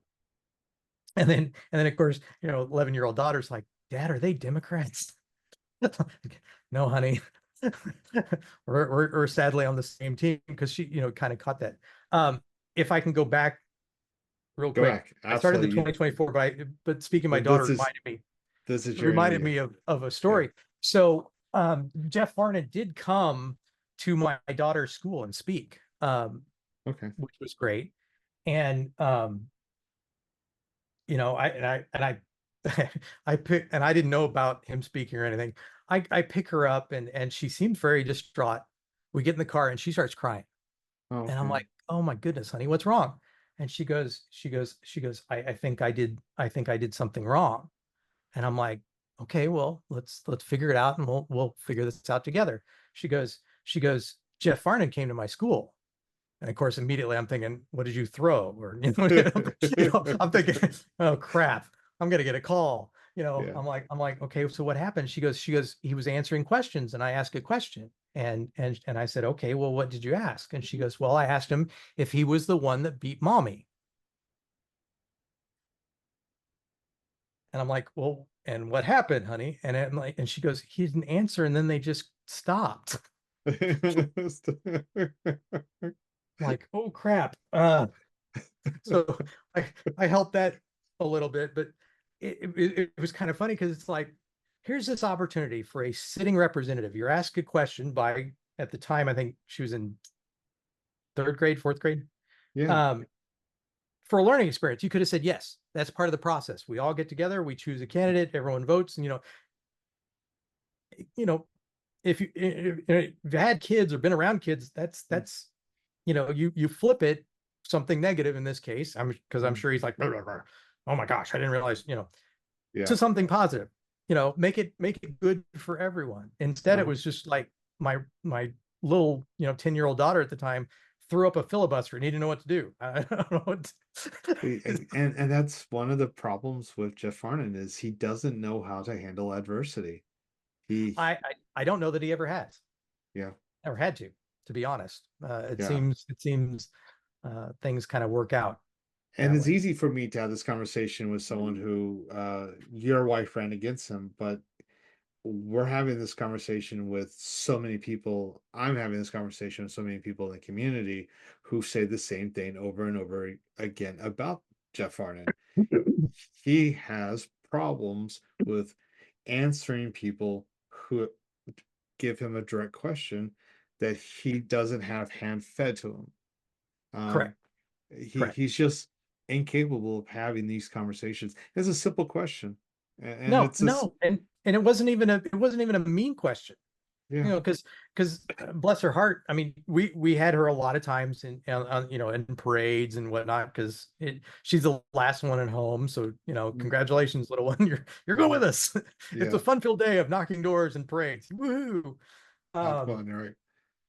Speaker 2: and then of course, 11-year-old daughter's like, Dad, are they Democrats? No, honey. we're sadly on the same team, because she, kind of caught that. If I can go back real
Speaker 1: Go
Speaker 2: quick,
Speaker 1: back.
Speaker 2: I started the
Speaker 1: Absolutely.
Speaker 2: 2024, but speaking, my
Speaker 1: Th-
Speaker 2: daughter
Speaker 1: This is this is your
Speaker 2: reminded
Speaker 1: interview.
Speaker 2: me of a
Speaker 1: Yeah.
Speaker 2: story. So Jeff Farnan did come to my daughter's school and speak,
Speaker 1: Okay.
Speaker 2: which was great. And I I pick, and I didn't know about him speaking or anything. I pick her up, and she seemed very distraught. We get in the car, and she starts crying.
Speaker 1: Oh,
Speaker 2: And I'm
Speaker 1: okay.
Speaker 2: like, oh my goodness, honey, what's wrong? And I think I did something wrong. And I'm like, okay, well, let's figure it out, and we'll figure this out together. She goes, Jeff Farnan came to my school. And of course, immediately I'm thinking, what did you throw? Or, I'm thinking, oh crap, I'm gonna get a call.
Speaker 1: Yeah.
Speaker 2: I'm like, okay, so what happened? She goes, he was answering questions, and I asked a question. And I said, okay, well, what did you ask? And she goes, well, I asked him if he was the one that beat mommy. And I'm like, well, and what happened, honey? And I'm like, and she goes, he didn't answer, and then they just stopped. I'm like, oh crap. So I helped that a little bit, but it was kind of funny, because it's like, here's this opportunity for a sitting representative. You're asked a question by, at the time, I think she was in 3rd grade, 4th grade.
Speaker 1: Yeah.
Speaker 2: Um, for a learning experience, you could have said, yes, that's part of the process. We all get together, we choose a candidate, everyone votes, and you know, if you had kids or been around kids, that's you flip it, something negative in this case. Because I'm
Speaker 1: Mm.
Speaker 2: sure he's like, "Blah, blah, blah. Oh my gosh, I didn't realize,"
Speaker 1: Yeah.
Speaker 2: to something positive. Make it good for everyone. Instead, it
Speaker 1: Uh-huh.
Speaker 2: was just like my little 10-year-old daughter at the time threw up a filibuster and he didn't know what to do. I don't know what
Speaker 1: And that's one of the problems with Jeff Farnan is he doesn't know how to handle adversity. He
Speaker 2: I don't know that he ever has.
Speaker 1: Yeah.
Speaker 2: Never had to be honest. It
Speaker 1: Yeah.
Speaker 2: seems things kind of work out
Speaker 1: And
Speaker 2: that
Speaker 1: it's
Speaker 2: way.
Speaker 1: easy for me to have this conversation with someone who your wife ran against him, but we're having this conversation with so many people. I'm having this conversation with so many people in the community who say the same thing over and over again about Jeff Farnan. He has problems with answering people who give him a direct question that he doesn't have hand fed to him. Um,
Speaker 2: Correct. Correct.
Speaker 1: he's just incapable of having these conversations. It's a simple question, and
Speaker 2: No,
Speaker 1: it's just
Speaker 2: no, and it wasn't even a mean question. You know, because bless her heart, I mean, we had her a lot of times in you know, in parades and whatnot, because she's the last one at home. So, you know, congratulations, little one, you're going with us. It's a fun-filled day of knocking doors and parades. Woohoo!
Speaker 1: Have fun, right?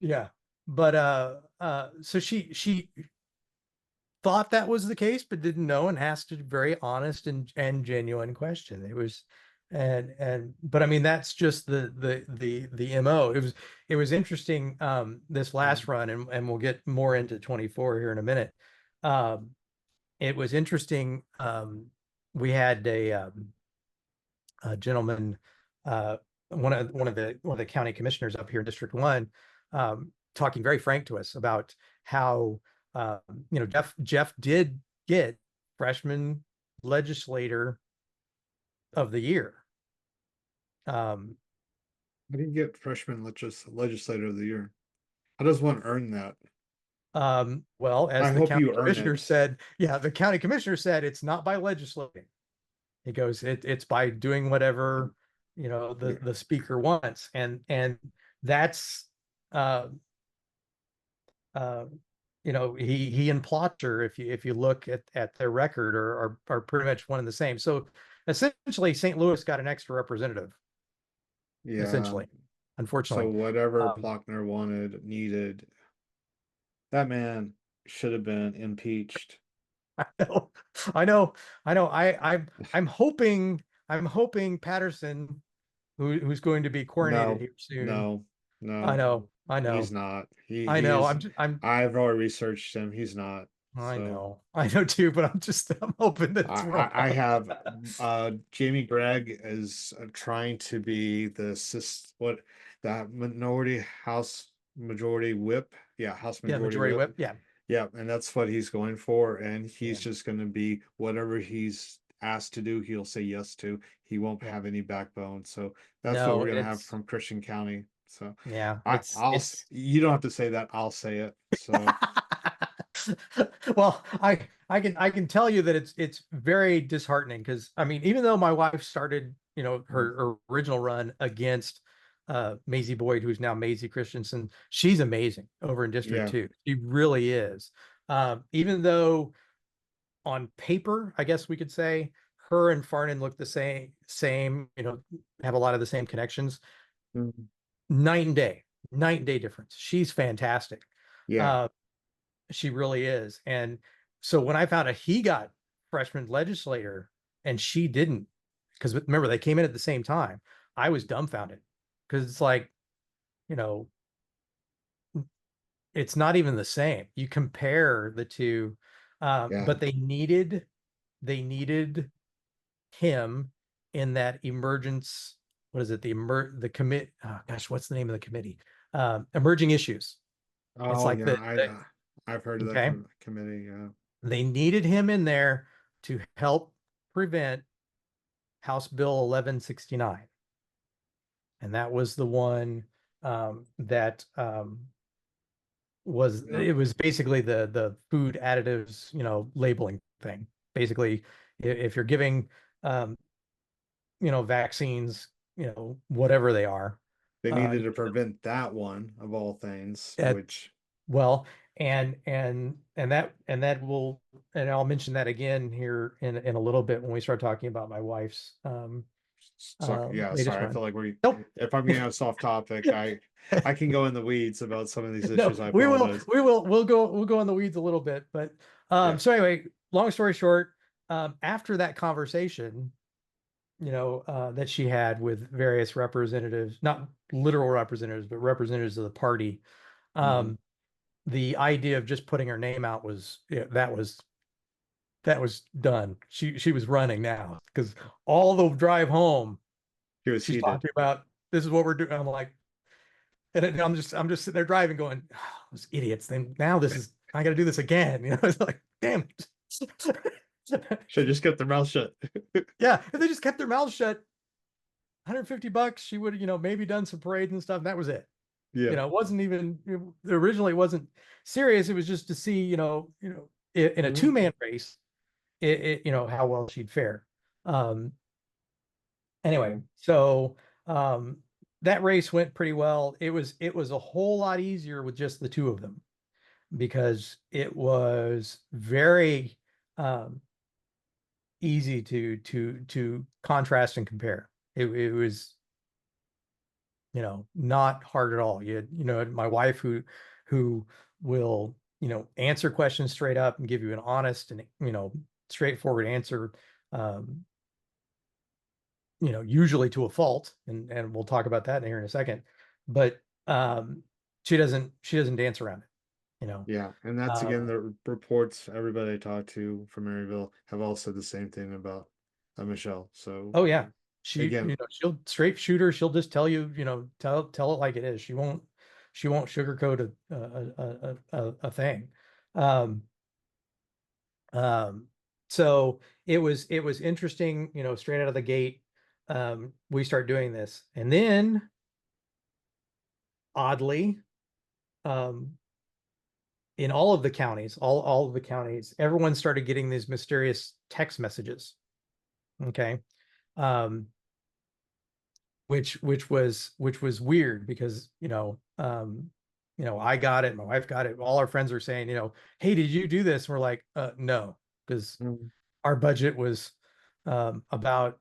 Speaker 2: Yeah, but so she thought that was the case, but didn't know, and asked a very honest and genuine question. It was, but I mean, that's just the MO. It was interesting, this last run, and we'll get more into 24 here in a minute. It was interesting. We had a gentleman, one of the county commissioners up here in District 1, talking very frank to us about how, you know, Jeff did get freshman legislator of the year.
Speaker 1: I didn't get freshman legislator of the year. How does one earn that?
Speaker 2: Well, as
Speaker 1: I
Speaker 2: the
Speaker 1: hope
Speaker 2: county
Speaker 1: you earn
Speaker 2: commissioner
Speaker 1: it.
Speaker 2: said, yeah, the county commissioner said it's not by legislating. He goes, it's by doing whatever, you know, the speaker wants, and that's you know, he and Plotter, if you look at their record, are pretty much one and the same. So essentially, St. Louis got an extra representative.
Speaker 1: Yeah.
Speaker 2: Essentially,
Speaker 1: So
Speaker 2: unfortunately,
Speaker 1: whatever Plochner wanted, needed, that man should have been impeached.
Speaker 2: I know, I know, I know. I'm hoping Patterson, who's going to be coronated
Speaker 1: No,
Speaker 2: here soon.
Speaker 1: no,
Speaker 2: I
Speaker 1: no.
Speaker 2: know, I
Speaker 1: He's
Speaker 2: know,
Speaker 1: not.
Speaker 2: I
Speaker 1: He
Speaker 2: know.
Speaker 1: is. I've already researched him. He's not. So
Speaker 2: I know too. But I'm hoping that it's wrong.
Speaker 1: I have Jamie Gregg is trying to be the that minority House majority whip. Yeah, House
Speaker 2: Yeah,
Speaker 1: majority
Speaker 2: majority
Speaker 1: whip.
Speaker 2: whip. Yeah,
Speaker 1: Yeah, and that's what he's going for. And
Speaker 2: yeah,
Speaker 1: he's just going to be whatever he's asked to do, he'll say yes to. He won't
Speaker 2: yeah.
Speaker 1: have any backbone. So that's what
Speaker 2: No,
Speaker 1: we're going to have
Speaker 2: it's
Speaker 1: from Christian County. So
Speaker 2: yeah, it's
Speaker 1: you don't have to say that. I'll say it. So
Speaker 2: well, I can tell you that it's very disheartening, because I mean, even though my wife started, you know, her original run against Maisie Boyd, who's now Maisie Christensen, she's amazing over in District
Speaker 1: yeah,
Speaker 2: 2. She really is. Even though on paper, I guess we could say her and Farnan look the same, you know, have a lot of the same connections.
Speaker 1: Mhm.
Speaker 2: Night and day, night and day difference. She's fantastic.
Speaker 1: Yeah.
Speaker 2: Uh, she really is. And so when I found out he got freshman legislator and she didn't, because remember, they came in at the same time, I was dumbfounded, because it's like, you know, it's not even the same. You compare the two,
Speaker 1: Yeah.
Speaker 2: but they needed him in that emergence. What is it? The commit. Oh, gosh, what's the name of the committee? Emerging issues. It's
Speaker 1: Oh
Speaker 2: like
Speaker 1: yeah,
Speaker 2: the
Speaker 1: I've heard of that
Speaker 2: okay.
Speaker 1: committee. Yeah.
Speaker 2: They needed him in there to help prevent House Bill 1169. And that was the one, that
Speaker 1: Yeah.
Speaker 2: it was basically the food additives, you know, labeling thing. Basically, if you're giving, um, you know, vaccines, you know, whatever they are,
Speaker 1: They
Speaker 2: uh,
Speaker 1: needed to prevent that one of all things,
Speaker 2: at
Speaker 1: which
Speaker 2: well, and that will, and I'll mention that again here in a little bit when we start talking about my wife's
Speaker 1: sorry, yeah,
Speaker 2: latest
Speaker 1: sorry. I
Speaker 2: run.
Speaker 1: feel like
Speaker 2: Nope.
Speaker 1: if I'm getting on soft topic, I can go in the weeds about some of these
Speaker 2: No,
Speaker 1: issues. I apologize.
Speaker 2: we'll go in the weeds a little bit, but
Speaker 1: Yeah.
Speaker 2: so anyway, long story short, after that conversation, you know, that she had with various representatives, not literal representatives, but representatives of the party,
Speaker 1: Mhm.
Speaker 2: um, the idea of just putting her name out was, yeah, that was done. She was running now, because all the drive home
Speaker 1: He was
Speaker 2: she's
Speaker 1: heated.
Speaker 2: talking about, this is what we're doing. I'm like, and I'm just sitting there driving, going, oh, those idiots. Then now I got to do this again. You know, it's like, damn it.
Speaker 1: Should just kept their mouth shut.
Speaker 2: Yeah, if they just kept their mouths shut, $150, she would have, you know, maybe done some parades and stuff. And that was it. You
Speaker 1: Yeah.
Speaker 2: know, it wasn't even, originally it wasn't serious. It was just to see, in a
Speaker 1: Mhm.
Speaker 2: two-man race, you know, how well she'd fare. Anyway, so that race went pretty well. It was a whole lot easier with just the two of them, because it was very easy to contrast and compare. It was, not hard at all. My wife who will, answer questions straight up and give you an honest and, straightforward answer, usually to a fault, and we'll talk about that here in a second. But she doesn't dance around it.
Speaker 1: Yeah, and that's again the reports everybody I talked to from Maryville have all said the same thing about Michelle. So
Speaker 2: Oh yeah,
Speaker 1: again,
Speaker 2: she'll straight shooter. She'll just tell you, tell it like it is. She won't sugarcoat a thing. Um, so it was interesting, straight out of the gate. We start doing this, and then oddly, in all of the counties, all of the counties, everyone started getting these mysterious text messages. Okay. Which was weird, because I got it, my wife got it, all our friends are saying, hey, did you do this? And we're like, no, because our budget was about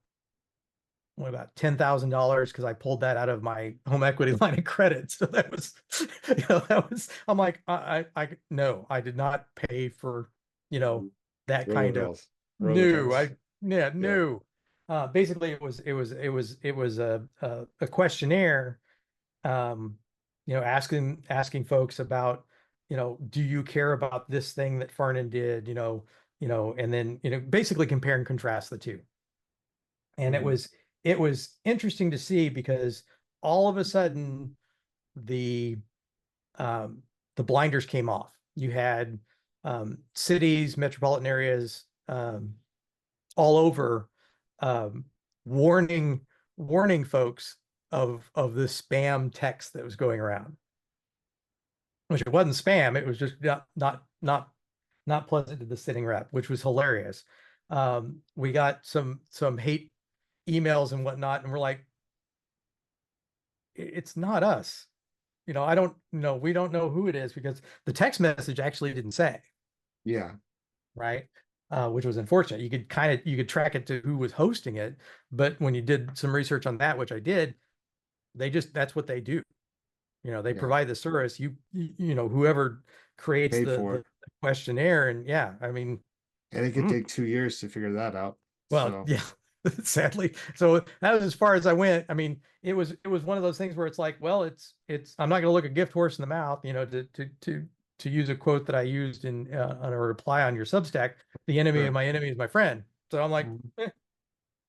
Speaker 2: $10,000, because I pulled that out of my home equity line of credit. So that was, I'm like, no, I did not pay for, that kind of,
Speaker 1: Robocalls.
Speaker 2: yeah,
Speaker 1: Yeah.
Speaker 2: no. Basically it was a questionnaire, asking folks about, do you care about this thing that Farnan did, and then, basically compare and contrast the two. And it was interesting to see, because all of a sudden the blinders came off. You had cities, metropolitan areas, all over, warning folks of the spam text that was going around, which it wasn't spam. It was just not pleasant to the sitting rep, which was hilarious. We got some hate emails and whatnot, and we're like, it's not us. I don't know. We don't know who it is, because the text message actually didn't say.
Speaker 1: Yeah.
Speaker 2: Right. Which was unfortunate. You could track it to who was hosting it, but when you did some research on that, which I did, that's what they do. They provide the service. Whoever creates the questionnaire, and yeah, I mean,
Speaker 1: and it could take 2 years to figure that out.
Speaker 2: well,
Speaker 1: So.
Speaker 2: yeah, sadly. So that was as far as I went. I mean, it was one of those things where it's like, well, it's I'm not going to look a gift horse in the mouth, to use a quote that I used in on a reply on your Substack. The enemy of my enemy is my friend. So I'm like,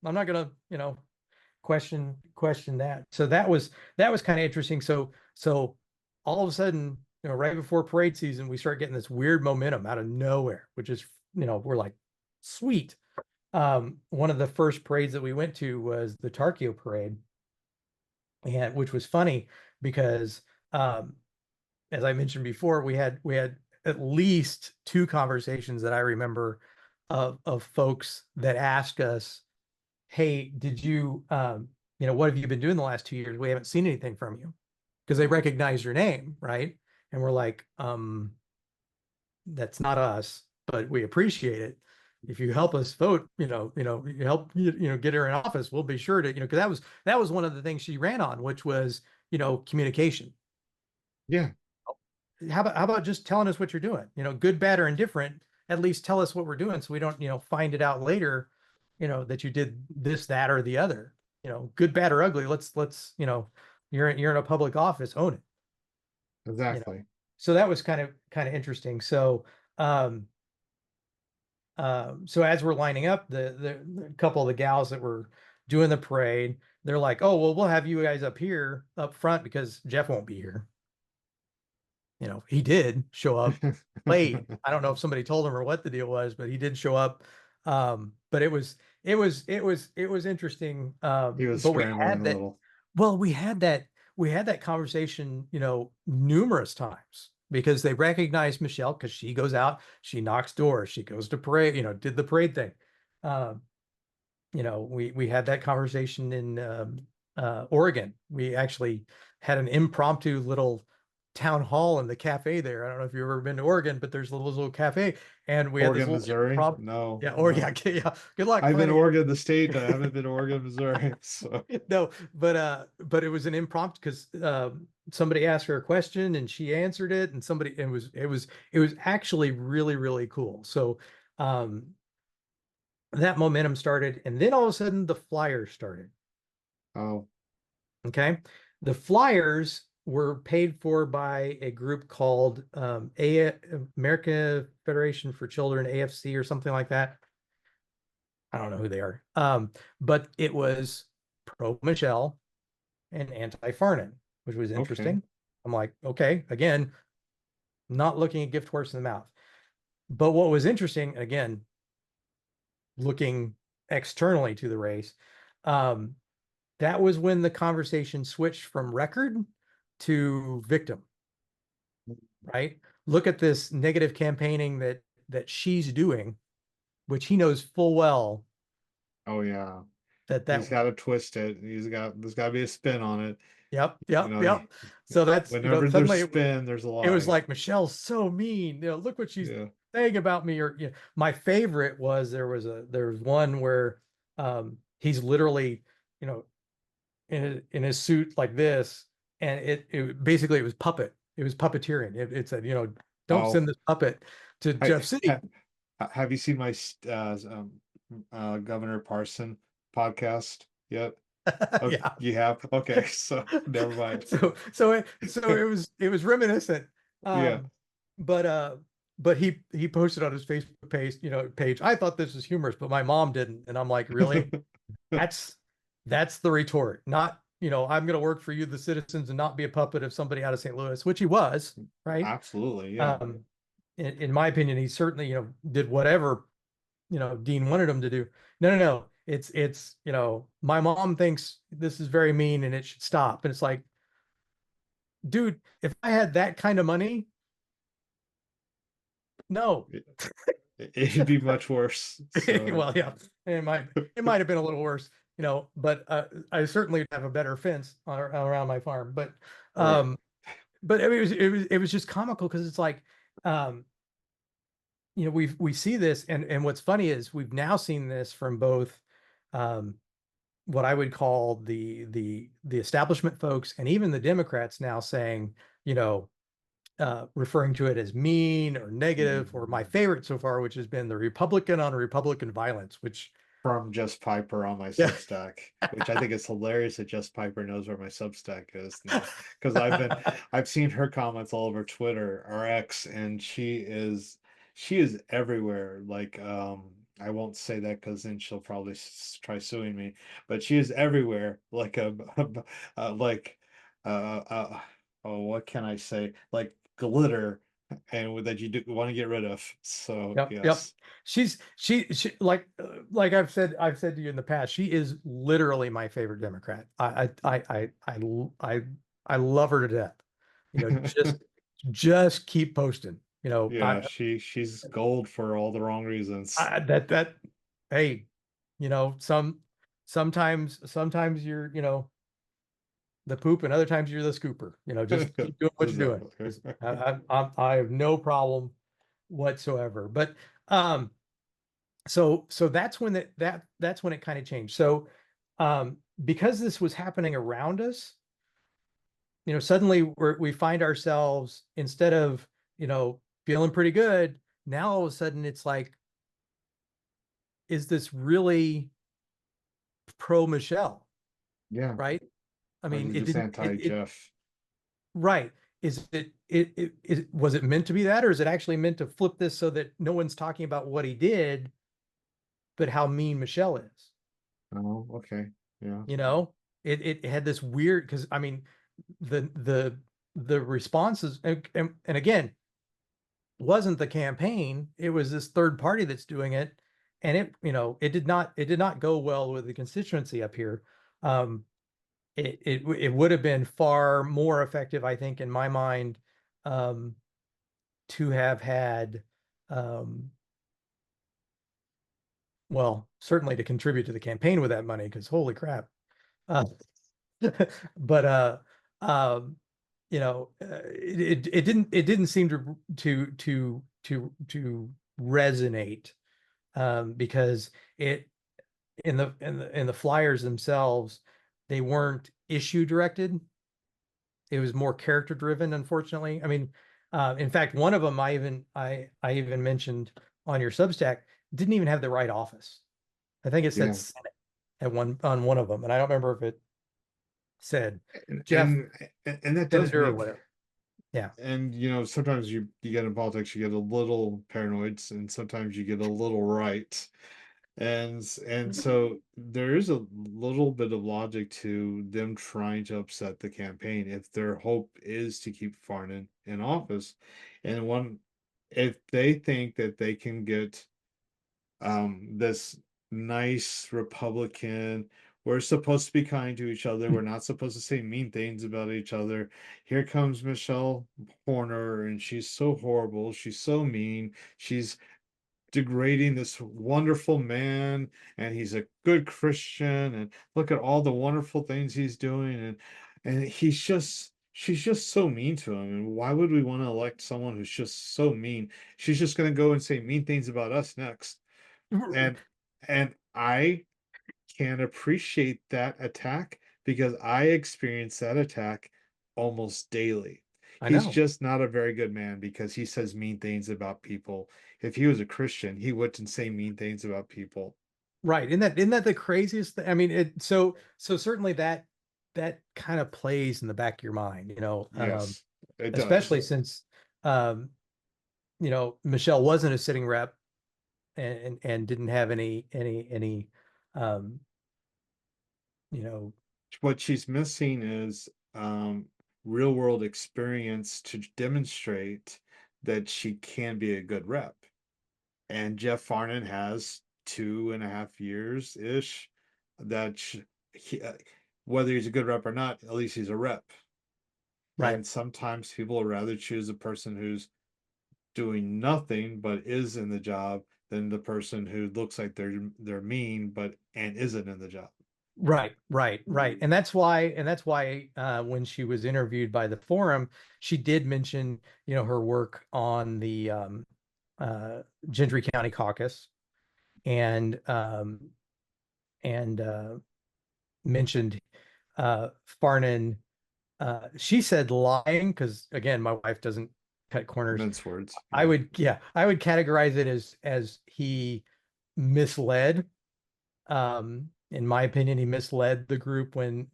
Speaker 2: I'm not going to, question that. So that was kind of interesting. So all of a sudden, right before parade season, we start getting this weird momentum out of nowhere, which is, we're like, sweet. One of the first parades that we went to was the Tarkio parade, and which was funny because, as I mentioned before, we had at least 2 conversations that I remember of folks that asked us, hey, did you, what have you been doing the last 2 years? We haven't seen anything from you, because they recognize your name, right? And we're like, that's not us, but we appreciate it. If you help us vote, you help, get her in office, we'll be sure to, because that was one of the things she ran on, which was, communication.
Speaker 1: Yeah.
Speaker 2: How about just telling us what you're doing? Good, bad, or indifferent. At least tell us what we're doing, so we don't, find it out later, that you did this, that, or the other. Good, bad, or ugly. Let's you're in a public office, own it.
Speaker 1: Exactly.
Speaker 2: So that was kind of interesting. So so as we're lining up, the couple of the gals that were doing the parade, they're like, oh, well, we'll have you guys up here up front, because Jeff won't be here. He did show up late. I don't know if somebody told him or what the deal was, but he did show up. But it was interesting.
Speaker 1: He was
Speaker 2: But
Speaker 1: scrambling a little.
Speaker 2: we had that conversation, numerous times, because they recognized Michelle, because she goes out, she knocks doors, she goes to parade, did the parade thing. We had that conversation in Oregon. We actually had an impromptu little town hall in the cafe there. I don't know if you've ever been to Oregon, but there's a little cafe, and we had this
Speaker 1: Oregon,
Speaker 2: little
Speaker 1: Missouri?
Speaker 2: impromptu.
Speaker 1: No,
Speaker 2: Yeah, or yeah,
Speaker 1: no.
Speaker 2: yeah. Good luck
Speaker 1: I've been to
Speaker 2: finding
Speaker 1: Oregon, the state. I haven't been to Oregon, Missouri. So
Speaker 2: it. No, but it was an impromptu because somebody asked her a question and she answered it, and somebody it was actually really really cool. So um, that momentum started, and then all of a sudden the flyers started.
Speaker 1: oh,
Speaker 2: Okay. The flyers were paid for by a group called American Federation for Children, AFC, or something like that. I don't know who they are. But it was pro Michelle and anti Farnan, which was
Speaker 1: okay.
Speaker 2: interesting. I'm like, okay, again, not looking a gift horse in the mouth. But what was interesting, again, looking externally to the race, um, that was when the conversation switched from record to victim, right? Look at this negative campaigning that she's doing, which he knows full well
Speaker 1: Oh yeah.
Speaker 2: that
Speaker 1: He's
Speaker 2: that
Speaker 1: got to twist it. There's got to be a spin on it.
Speaker 2: yep,
Speaker 1: You
Speaker 2: yep,
Speaker 1: know,
Speaker 2: yep. So that's,
Speaker 1: whenever there's
Speaker 2: suddenly
Speaker 1: spin, there's a
Speaker 2: it was
Speaker 1: lie.
Speaker 2: like Michelle's so mean. Look what she's
Speaker 1: Yeah.
Speaker 2: saying about me. Or my favorite was there was one where he's literally, you know, in his suit like this, and it basically it was puppet. It was puppeteering. It said, don't
Speaker 1: Oh,
Speaker 2: send this puppet to
Speaker 1: I,
Speaker 2: Jeff City.
Speaker 1: have you seen my Governor Parson podcast yet? Oh,
Speaker 2: Yeah.
Speaker 1: you have? Okay, so never mind.
Speaker 2: So it was reminiscent.
Speaker 1: Yeah.
Speaker 2: Um, but he posted on his Facebook page. I thought this was humorous, but my mom didn't, and I'm like, really? That's that's the retort. Not, I'm going to work for you, the citizens, and not be a puppet of somebody out of St. Louis, which he was, right?
Speaker 1: Absolutely, yeah.
Speaker 2: Um, in my opinion, he certainly, did whatever, Dean wanted him to do. No, no, no. It's, my mom thinks this is very mean and it should stop. And it's like, dude, if I had that kind of money, no.
Speaker 1: It, it'd be much worse. So,
Speaker 2: Well, yeah, it might have been a little worse, but I certainly have a better fence around my farm.
Speaker 1: right.
Speaker 2: Um, but it was just comical because it's like, um, we see this, and what's funny is we've now seen this from both, um, what I would call the establishment folks, and even the Democrats now saying, you know, referring to it as mean or negative, or my favorite so far, which has been the Republican on Republican violence, which
Speaker 1: From Just Piper on my
Speaker 2: yeah.
Speaker 1: Substack, which I think is hilarious that Just Piper knows where my Substack is now. Because I've seen her comments all over Twitter or X, and she is everywhere. Like, I won't say that because then she'll probably try suing me, but she is everywhere. Like like oh, what can I say? Like glitter, and that you do want to get rid of. So
Speaker 2: Yep, yep.
Speaker 1: yes.
Speaker 2: She like I've said to you in the past, she is literally my favorite Democrat. I love her to death. Just keep posting.
Speaker 1: Yeah, she's gold for all the wrong reasons.
Speaker 2: That hey, sometimes you're, the poop, and other times you're the scooper. Just keep doing what you're doing.
Speaker 1: Exactly.
Speaker 2: 'Cause I have no problem whatsoever. But um, so that's when it kind of changed. So because this was happening around us, suddenly we find ourselves, instead of, feeling pretty good, now all of a sudden it's like, is this really pro Michelle?
Speaker 1: Yeah.
Speaker 2: Right? I
Speaker 1: Or is
Speaker 2: mean,
Speaker 1: it
Speaker 2: it
Speaker 1: just
Speaker 2: didn't, it
Speaker 1: anti-Jeff?
Speaker 2: right. Was it meant to be that, or is it actually meant to flip this so that no one's talking about what he did, but how mean Michelle is?
Speaker 1: Oh, okay. Yeah.
Speaker 2: You know, it had this weird, because I mean, the responses, and again, wasn't the campaign, it was this third party that's doing it, and it did not go well with the constituency up here. Um, it would have been far more effective, I think, in my mind, um, to have had, um, well, certainly to contribute to the campaign with that money, because holy crap. Uh, But it didn't seem to resonate, because it in the flyers themselves, they weren't issue directed. It was more character driven, unfortunately. I mean, in fact, one of them I even mentioned on your Substack didn't even have the right office. I think it said
Speaker 1: Yeah.
Speaker 2: Senate at one of them, and I don't remember if it said
Speaker 1: And,
Speaker 2: Jeff
Speaker 1: and that does
Speaker 2: Senator or
Speaker 1: make,
Speaker 2: whatever. Yeah.
Speaker 1: and sometimes you get in politics, you get a little paranoid, and sometimes you get a little right. And so there is a little bit of logic to them trying to upset the campaign if their hope is to keep Farnan in office. And if they think that they can get this nice Republican, we're supposed to be kind to each other, we're not supposed to say mean things about each other. Here comes Michelle Horner, and she's so horrible, she's so mean, she's degrading this wonderful man, and he's a good Christian, and look at all the wonderful things he's doing, and she's just so mean to him. And why would we want to elect someone who's just so mean? She's just going to go and say mean things about us next. And I can appreciate that attack because I experience that attack almost daily.
Speaker 2: I
Speaker 1: He's
Speaker 2: know.
Speaker 1: just not a very good man because he says mean things about people. If he was a Christian, he wouldn't say mean things about people.
Speaker 2: Right. Isn't that the craziest thing? I mean, so certainly that kind of plays in the back of your mind,
Speaker 1: Yes, it does.
Speaker 2: especially since, um, Michelle wasn't a sitting rep, and didn't have any, um, you know,
Speaker 1: What she's missing is real world experience to demonstrate that she can be a good rep. And Jeff Farnan has 2.5 years ish that he, whether he's a good rep or not, at least he's a rep.
Speaker 2: right.
Speaker 1: And sometimes people would rather choose a person who's doing nothing but is in the job than the person who looks like they're mean but and isn't in the job.
Speaker 2: Right. And that's why when she was interviewed by the forum, she did mention, her work on the Gentry County caucus, and and mentioned Farnan. She said lying, because again, my wife doesn't cut corners.
Speaker 1: Mince words.
Speaker 2: I
Speaker 1: Yeah.
Speaker 2: would, yeah, I would categorize it as he misled. In my opinion, he misled the group when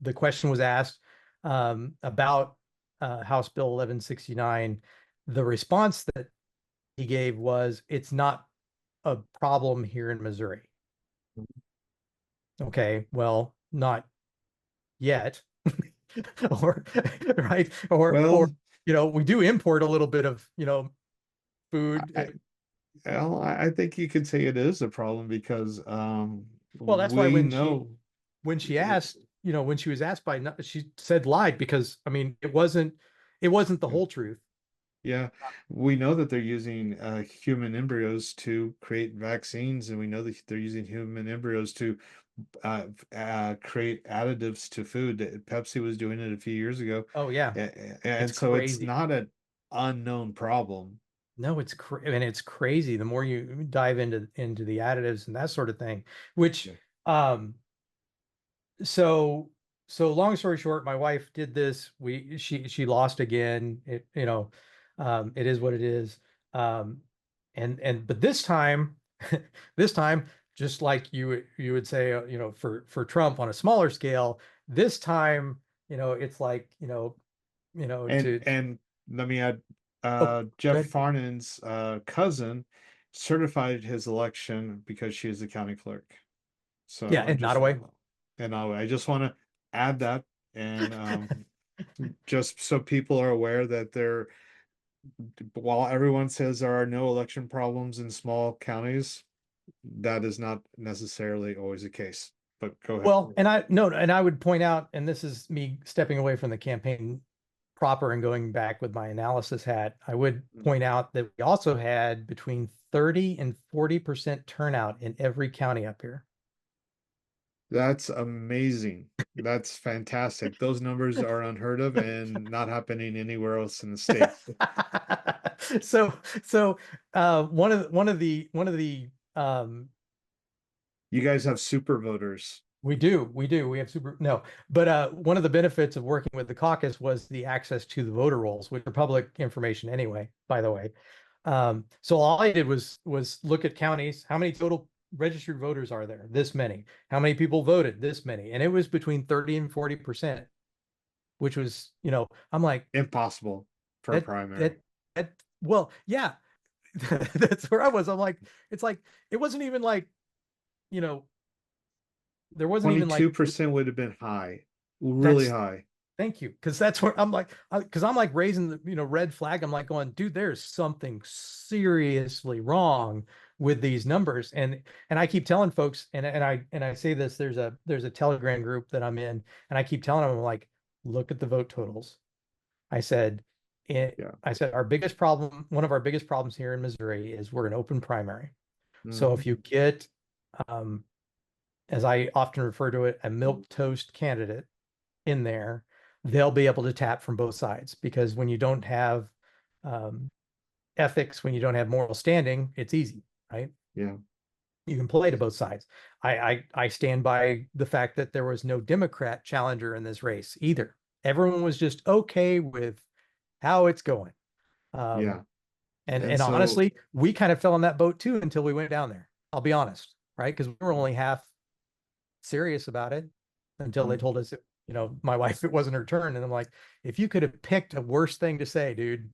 Speaker 2: the question was asked about House Bill 1169. The response that he gave was, "It's not a problem here in Missouri." Okay, well, not yet. Or right, or
Speaker 1: Well,
Speaker 2: we do import a little bit of food.
Speaker 1: I, I think you could say it is a problem because
Speaker 2: Well, that's why
Speaker 1: we know.
Speaker 2: when she asked, when she was asked she said lied, because I mean it wasn't the whole truth.
Speaker 1: Yeah, we know that they're using human embryos to create vaccines, and we know that they're using human embryos to create additives to food. Pepsi was doing it a few years ago,
Speaker 2: Oh yeah, it's
Speaker 1: and so it's
Speaker 2: crazy.
Speaker 1: not an unknown problem.
Speaker 2: No, and it's crazy. The more you dive into the additives and that sort of thing, which
Speaker 1: Yeah.
Speaker 2: um so long story short, my wife did this. She lost again. It is what it is. Um, but this time, this time, just like you would say, for Trump on a smaller scale, this time, it's like,
Speaker 1: And
Speaker 2: to
Speaker 1: let me add,
Speaker 2: oh,
Speaker 1: Jeff
Speaker 2: good.
Speaker 1: Farnan's cousin certified his election because she is the county clerk.
Speaker 2: Yeah,
Speaker 1: So
Speaker 2: and not away.
Speaker 1: and I just want to add that, and just so people are aware that while everyone says there are no election problems in small counties, that is not necessarily always the case. But go ahead.
Speaker 2: Well, and I no, and I would point out, and this is me stepping away from the campaign proper and going back with my analysis hat, I would point out that we also had between 30 and 40% turnout in every county up here.
Speaker 1: That's amazing. That's fantastic. Those numbers are unheard of and not happening anywhere else in the state.
Speaker 2: So, one of the
Speaker 1: You guys have super voters.
Speaker 2: we have super no, but one of the benefits of working with the caucus was the access to the voter rolls, which are public information anyway, by the way. So all I did was look at counties. How many total registered voters are there? This many. How many people voted? This many. And it was between 30 and 40%, which was, I'm like,
Speaker 1: Impossible for a
Speaker 2: that
Speaker 1: primary.
Speaker 2: that that well, yeah. That's where I was. I'm like, it's like it wasn't even like, you know, there wasn't even like
Speaker 1: 22% would have been high, really
Speaker 2: that's
Speaker 1: high.
Speaker 2: thank you. Because that's where I'm like, because I'm like raising the, red flag. I'm like going, dude, there's something seriously wrong with these numbers. And I keep telling folks, and I say this, there's a Telegram group that I'm in, and I keep telling them, I'm like, look at the vote totals. I said,
Speaker 1: Yeah.
Speaker 2: I said, our biggest problem, one of our biggest problems here in Missouri is we're an open primary. So
Speaker 1: Mhm.
Speaker 2: if you get, um, as I often refer to it, a milk toast candidate in there, they'll be able to tap from both sides, because when you don't have um, ethics, when you don't have moral standing, it's easy, right?
Speaker 1: Yeah.
Speaker 2: You can play to both sides. I stand by the fact that there was no Democrat challenger in this race either. Everyone was just okay with how it's going. Um,
Speaker 1: Yeah.
Speaker 2: and
Speaker 1: And
Speaker 2: and
Speaker 1: so,
Speaker 2: honestly, we kind of fell in that boat too until we went down there. I'll be honest, right? Because we were only half serious about it until they
Speaker 1: mm,
Speaker 2: told us, my wife, it wasn't her turn. And I'm like, if you could have picked a worse thing to say, dude,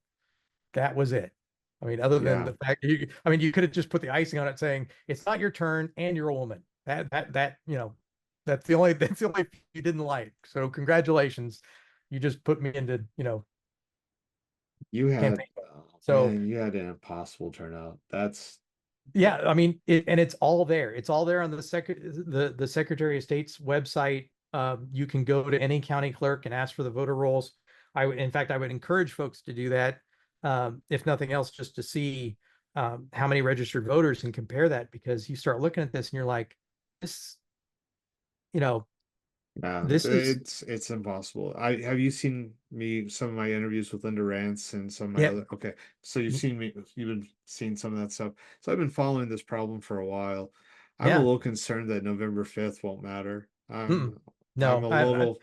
Speaker 2: that was it. I mean, other than
Speaker 1: yeah,
Speaker 2: the fact you could have just put the icing on it saying it's not your turn and you're a woman. That's the only you didn't like. So congratulations. You just put me into,
Speaker 1: you had,
Speaker 2: campaign.
Speaker 1: oh,
Speaker 2: So
Speaker 1: man, you had an impossible turnout. That's,
Speaker 2: yeah, I mean, and it's all there. It's all there on the Secretary of State's website. You can go to any county clerk and ask for the voter rolls. In fact, I would encourage folks to do that, if nothing else, just to see how many registered voters, and compare that, because you start looking at this and you're like, this, you know,
Speaker 1: yeah,
Speaker 2: this is
Speaker 1: it's impossible. Have you seen some of my interviews with Linda Rance and some of my
Speaker 2: yeah,
Speaker 1: other, okay, so you've been seeing some of that stuff. So I've been following this problem for a while. I'm a
Speaker 2: yeah.
Speaker 1: little concerned that November 5th won't matter.
Speaker 2: Mm.
Speaker 1: I'm
Speaker 2: No,
Speaker 1: a
Speaker 2: I,
Speaker 1: little,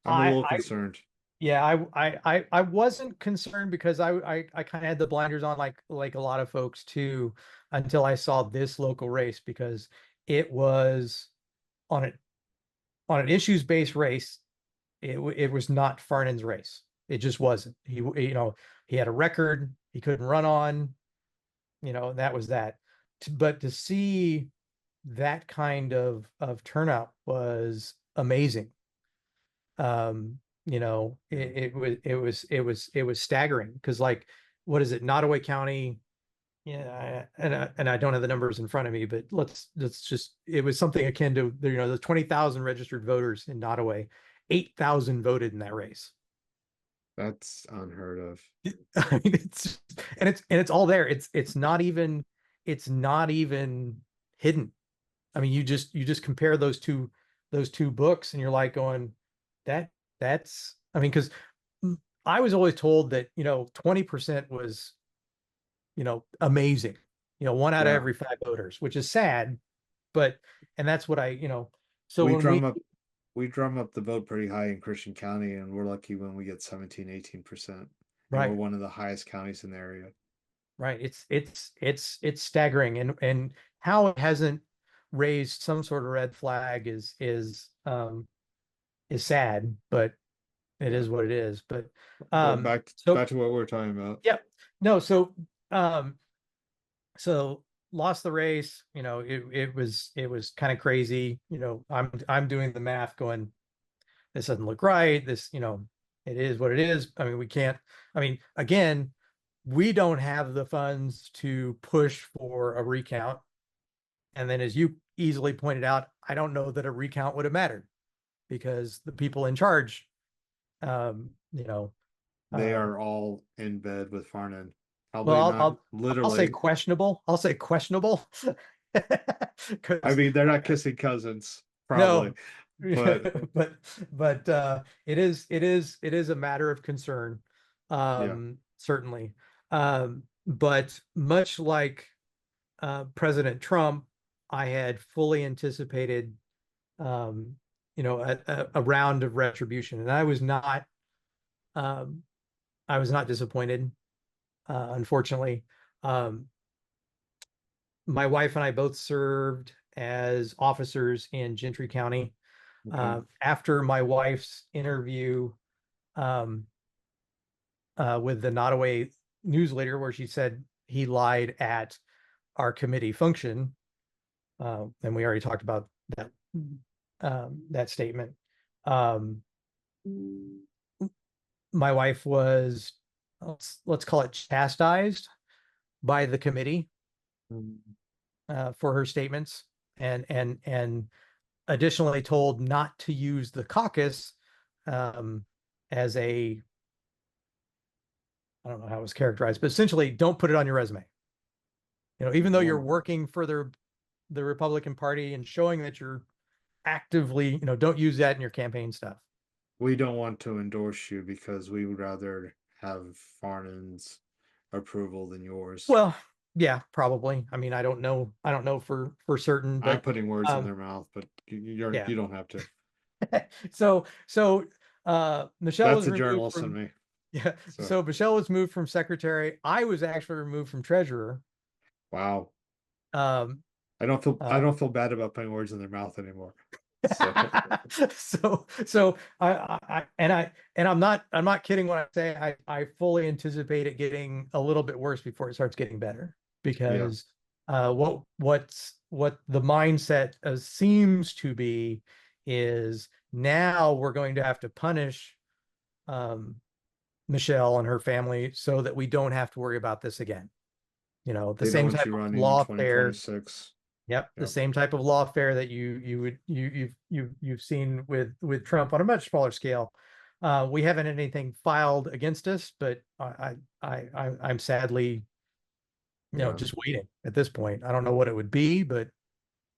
Speaker 1: I'm a
Speaker 2: I,
Speaker 1: little
Speaker 2: I,
Speaker 1: concerned.
Speaker 2: Yeah, I wasn't concerned, because I kind of had the blinders on, like a lot of folks too, until I saw this local race, because it was on an issues-based race. It was not Farnan's race. It just wasn't. He had a record he couldn't run on, and that was that. But to see that kind of turnout was amazing.
Speaker 1: Yeah.
Speaker 2: It was staggering, because, like, what is it, Nottoway County? Yeah, and I don't have the numbers in front of me, but let's just, it was something akin to the 20,000 registered voters in Nottoway. 8,000 voted in that race.
Speaker 1: That's unheard of.
Speaker 2: I mean, it's all there. It's not even hidden. I mean, you just compare those two books, and you're like going, that that's I mean, because I was always told that 20% was amazing. One out of
Speaker 1: Yeah.
Speaker 2: every five voters, which is sad, but and that's what so
Speaker 1: We
Speaker 2: when
Speaker 1: drum up we drum up the vote pretty high in Christian County, and we're lucky when we get 17, 18%. And we're
Speaker 2: right,
Speaker 1: one of the highest counties in the area.
Speaker 2: right, it's staggering, and how it hasn't raised some sort of red flag is sad, but it
Speaker 1: Yeah.
Speaker 2: is what it is. But
Speaker 1: But
Speaker 2: so
Speaker 1: back to what we're talking about.
Speaker 2: yeah, no, um so lost the race. It was kind of crazy. I'm doing the math going, this doesn't look right. It is what it is. I mean, we can't, I mean, again, we don't have the funds to push for a recount. And then, as you easily pointed out, I don't know that a recount would have mattered, because the people in charge, um, you know,
Speaker 1: They
Speaker 2: uh,
Speaker 1: are all in bed with Farnan.
Speaker 2: well,
Speaker 1: Probably
Speaker 2: I'll,
Speaker 1: not
Speaker 2: I'll say
Speaker 1: literally.
Speaker 2: questionable. I'll say questionable.
Speaker 1: I
Speaker 2: Because
Speaker 1: mean, they're not kissing cousins. probably,
Speaker 2: No,
Speaker 1: but
Speaker 2: but it is a matter of concern,
Speaker 1: yeah.
Speaker 2: certainly. But much like President Trump, I had fully anticipated, um, a round of retribution, and um, I was not disappointed, unfortunately. Um, my wife and I both served as officers in Gentry County.
Speaker 1: Okay.
Speaker 2: After my wife's interview um, with the Nottoway newsletter, where she said he lied at our committee function, and we already talked about that statement. Um, my wife was, let's call it, chastised by the committee
Speaker 1: Mm,
Speaker 2: for her statements, and additionally told not to use the caucus um, as a, I don't know how it was characterized, but essentially don't put it on your resume. Even though you're
Speaker 1: well,
Speaker 2: working for the Republican Party and showing that you're actively, don't use that in your campaign stuff.
Speaker 1: we don't want to endorse you because we would rather have Farnan's approval than yours.
Speaker 2: Well, yeah, probably. I mean, I don't know for certain,
Speaker 1: I'm
Speaker 2: but
Speaker 1: putting words in
Speaker 2: um,
Speaker 1: their mouth, but you're
Speaker 2: yeah.
Speaker 1: you don't have to.
Speaker 2: So Michelle
Speaker 1: That's
Speaker 2: was
Speaker 1: the
Speaker 2: removed
Speaker 1: journalist in
Speaker 2: from
Speaker 1: me.
Speaker 2: yeah.
Speaker 1: So
Speaker 2: So Michelle was moved from secretary. I was actually removed from treasurer.
Speaker 1: wow.
Speaker 2: Um,
Speaker 1: I
Speaker 2: uh,
Speaker 1: don't feel bad about putting words in their mouth anymore. So
Speaker 2: so and I'm not kidding when I say I fully anticipate it getting a little bit worse before it starts getting better,
Speaker 1: yeah,
Speaker 2: because what the mindset seems to be is now we're going to have to punish um, Michelle and her family so that we don't have to worry about this again. The
Speaker 1: they don't
Speaker 2: same
Speaker 1: want
Speaker 2: type
Speaker 1: you
Speaker 2: of
Speaker 1: running in
Speaker 2: lawfare.
Speaker 1: 2026.
Speaker 2: Yep, the
Speaker 1: Yep.
Speaker 2: same type of lawfare that you've seen with Trump on a much smaller scale. We haven't had anything filed against us, but I'm sadly,
Speaker 1: Yeah.
Speaker 2: just waiting at this point. I don't know what it would be, but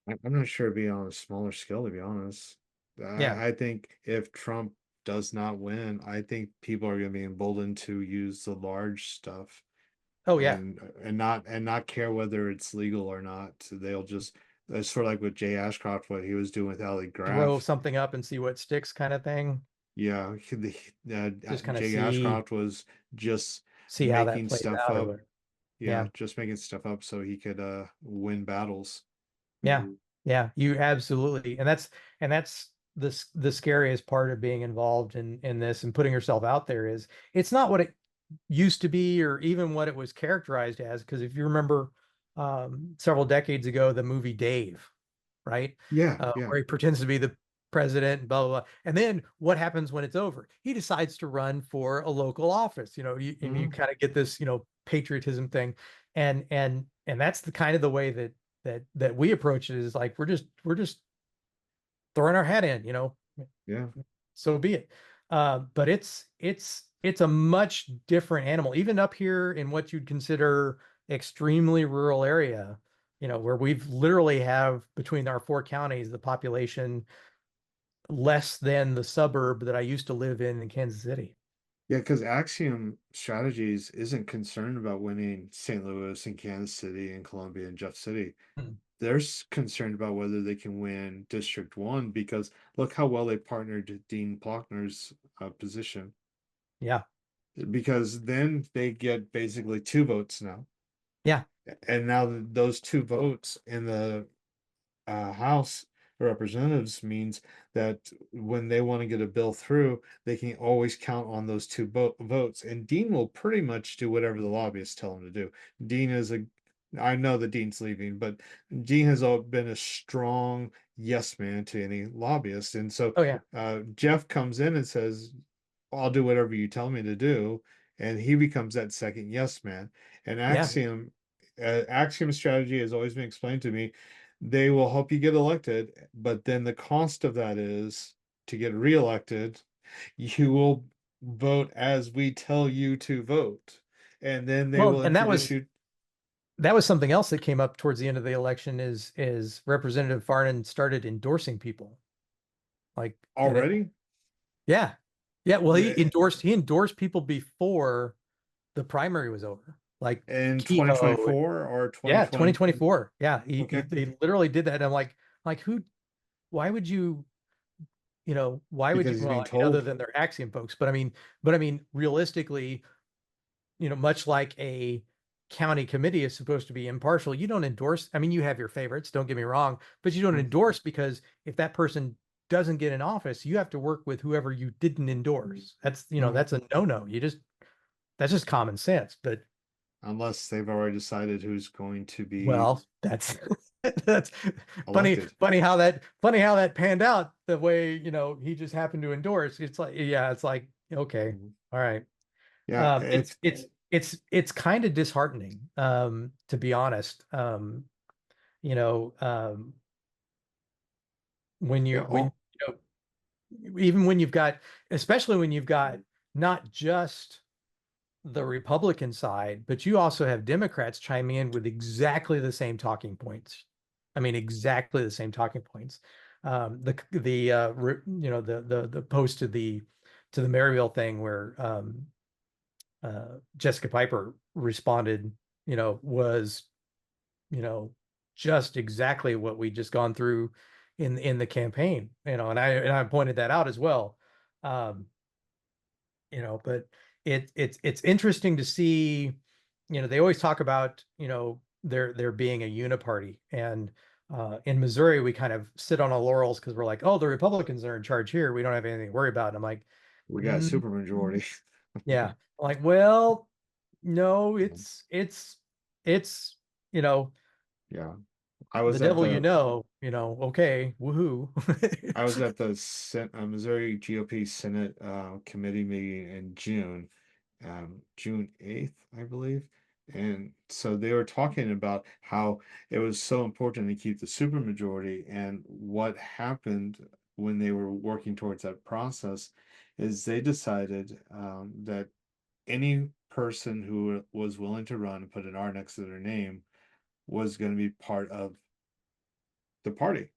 Speaker 1: I'm not sure it'd be on a smaller scale, to be honest.
Speaker 2: yeah.
Speaker 1: I think if Trump does not win, I think people are going to be emboldened to use the large stuff
Speaker 2: Oh yeah.
Speaker 1: and not care whether it's legal or not. They'll just it's sort of like with Jay Ashcroft, what he was doing with Ali
Speaker 2: Throw
Speaker 1: Graf.
Speaker 2: something up and see what sticks, kind of thing.
Speaker 1: Yeah,
Speaker 2: Just kind of
Speaker 1: Jay
Speaker 2: see
Speaker 1: Ashcroft was just
Speaker 2: see how that
Speaker 1: making
Speaker 2: plays
Speaker 1: stuff
Speaker 2: out or
Speaker 1: up.
Speaker 2: whatever.
Speaker 1: Yeah,
Speaker 2: Yeah.
Speaker 1: just making stuff up so he could win battles.
Speaker 2: Yeah. Yeah, you absolutely. And that's the scariest part of being involved in this and putting yourself out there is it's not what it used to be or even what it was characterized as. Because if you remember several decades ago, the movie Dave, right?
Speaker 1: Yeah, yeah.
Speaker 2: Where he pretends to be the president and blah, blah, blah. And then what happens when it's over? He decides to run for a local office, and you
Speaker 1: Mhm.
Speaker 2: kind of get this, patriotism thing. And that's the kind of the way that we approach it, is like we're just throwing our hat in,
Speaker 1: Yeah.
Speaker 2: so be it. But it's a much different animal, even up here in what you'd consider extremely rural area, where we've literally have, between our four counties, the population less than the suburb that I used to live in Kansas City.
Speaker 1: Yeah, because Axiom Strategies isn't concerned about winning St. Louis and Kansas City and Columbia and Jeff City.
Speaker 2: Hmm.
Speaker 1: They're concerned about whether they can win District 1 because look how well they partnered with Dean Plochner's position.
Speaker 2: Yeah.
Speaker 1: Because then they get basically two votes now.
Speaker 2: Yeah.
Speaker 1: And now those two votes in the House of Representatives means that when they want to get a bill through, they can always count on those two votes. And Dean will pretty much do whatever the lobbyists tell him to do. Dean is I know that Dean's leaving, but Dean has been a strong yes man to any lobbyist. And so
Speaker 2: Oh yeah.
Speaker 1: Jeff comes in and says, I'll do whatever you tell me to do. And he becomes that second yes man. And
Speaker 2: Yeah.
Speaker 1: Axiom strategy has always been explained to me. They will help you get elected, but then the cost of that is to get reelected, you will vote as we tell you to vote. And then they
Speaker 2: Well,
Speaker 1: will
Speaker 2: and that
Speaker 1: introduce
Speaker 2: was
Speaker 1: you.
Speaker 2: that was something else that came up towards the end of the election, is Representative Farnan started endorsing people. Like, and it,
Speaker 1: Already
Speaker 2: yeah, yeah. Well,
Speaker 1: The-
Speaker 2: he endorsed people before the primary was over, like
Speaker 1: in
Speaker 2: Kehoe.
Speaker 1: 2024 or
Speaker 2: Yeah,
Speaker 1: 2020?
Speaker 2: 2024. Yeah,
Speaker 1: Okay,
Speaker 2: they literally did that. And I'm like who? Why would you? Why would you?
Speaker 1: because he's
Speaker 2: Well,
Speaker 1: being
Speaker 2: I mean, other
Speaker 1: told.
Speaker 2: than their Axiom folks, but I mean, realistically, much like a county committee is supposed to be impartial, you don't endorse. I mean, you have your favorites, don't get me wrong, but you don't
Speaker 1: Mm,
Speaker 2: endorse because if that person doesn't get in office, you have to work with whoever you didn't endorse.
Speaker 1: mm.
Speaker 2: That's a no-no. That's just common sense. But
Speaker 1: Unless they've already decided who's going to be
Speaker 2: well, that's that's
Speaker 1: elected.
Speaker 2: funny how that panned out the way, he just happened to endorse. It's like, yeah, it's like, okay,
Speaker 1: Mhm.
Speaker 2: all right.
Speaker 1: Yeah,
Speaker 2: It's kind of disheartening, to be honest. You know,
Speaker 1: yeah.
Speaker 2: when even when you've got, especially when you've got not just the Republican side, but you also have Democrats chiming in with exactly the same talking points. I mean, exactly the same talking points. The post to the Maryville thing where Jessica Piper responded, was, you know, just exactly what we just gone through in the campaign, and I pointed that out as well. Um, but it's interesting to see, they always talk about, there being a uniparty. And in Missouri, we kind of sit on our laurels because we're like, oh, the Republicans are in charge here. We don't have anything to worry about. And I'm like,
Speaker 1: We got a
Speaker 2: mm,
Speaker 1: supermajority.
Speaker 2: yeah. Like, well, no, it's, you know,
Speaker 1: Yeah. I
Speaker 2: the
Speaker 1: was at
Speaker 2: devil,
Speaker 1: the
Speaker 2: okay, woohoo.
Speaker 1: I was at the Missouri GOP Senate committee meeting in June, June 8th, I believe. And so they were talking about how it was so important to keep the supermajority. And what happened when they were working towards that process is they decided that any person who was willing to run and put an R next to their name was going to be part of the party.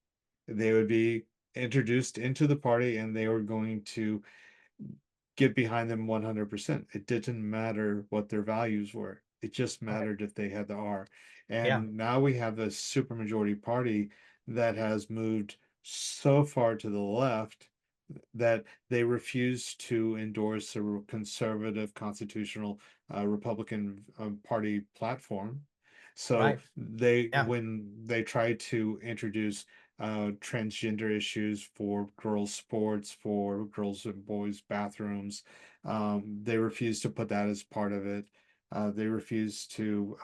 Speaker 1: They would be introduced into the party and they were going to get behind them 100%. It didn't matter what their values were. It just
Speaker 2: Right.
Speaker 1: mattered if they had the R.
Speaker 2: Yeah.
Speaker 1: And now we have this supermajority party that has moved so far to the left that they refuse to endorse a conservative constitutional Republican Party platform. So
Speaker 2: Right. Yeah.
Speaker 1: when they try to introduce transgender issues for girls' sports, for girls and boys' bathrooms, they refuse to put that as part of it. They refuse to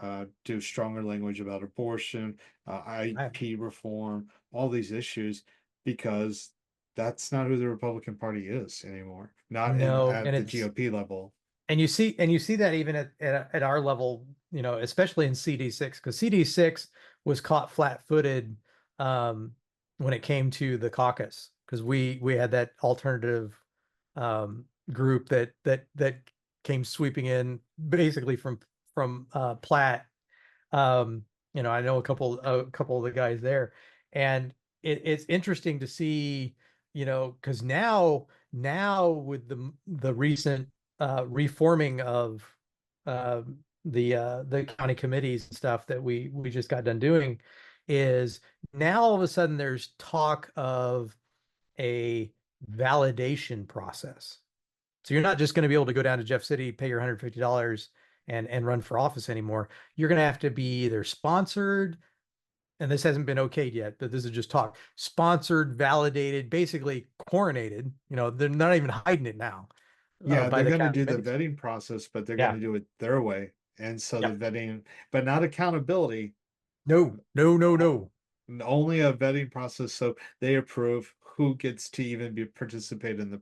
Speaker 1: do stronger language about abortion,
Speaker 2: Right.
Speaker 1: IP reform, all these issues, because that's not who the Republican Party is anymore. Not in
Speaker 2: No,
Speaker 1: at the GOP level.
Speaker 2: and you see that even at our level, especially in CD6, because CD6 was caught flat-footed, um, when it came to the caucus, because we had that alternative, group that came sweeping in basically from Platt. I know a couple of the guys there, and it's interesting to see, because now with the recent reforming of the county committees and stuff that we just got done doing, is now all of a sudden there's talk of a validation process. So you're not just going to be able to go down to Jeff City, pay your $150 and run for office anymore. You're going to have to be either sponsored, and this hasn't been okayed yet, but this is just talk, sponsored, validated, basically coronated. They're not even hiding it now,
Speaker 1: Yeah,
Speaker 2: by
Speaker 1: they're
Speaker 2: the
Speaker 1: going to
Speaker 2: county
Speaker 1: do the
Speaker 2: committees.
Speaker 1: vetting process, but they're going
Speaker 2: Yeah.
Speaker 1: to do it their way. And so the
Speaker 2: Yep.
Speaker 1: vetting, but not accountability,
Speaker 2: No, no, no,
Speaker 1: o-
Speaker 2: no.
Speaker 1: only a vetting process. So they approve who gets to even be participate in the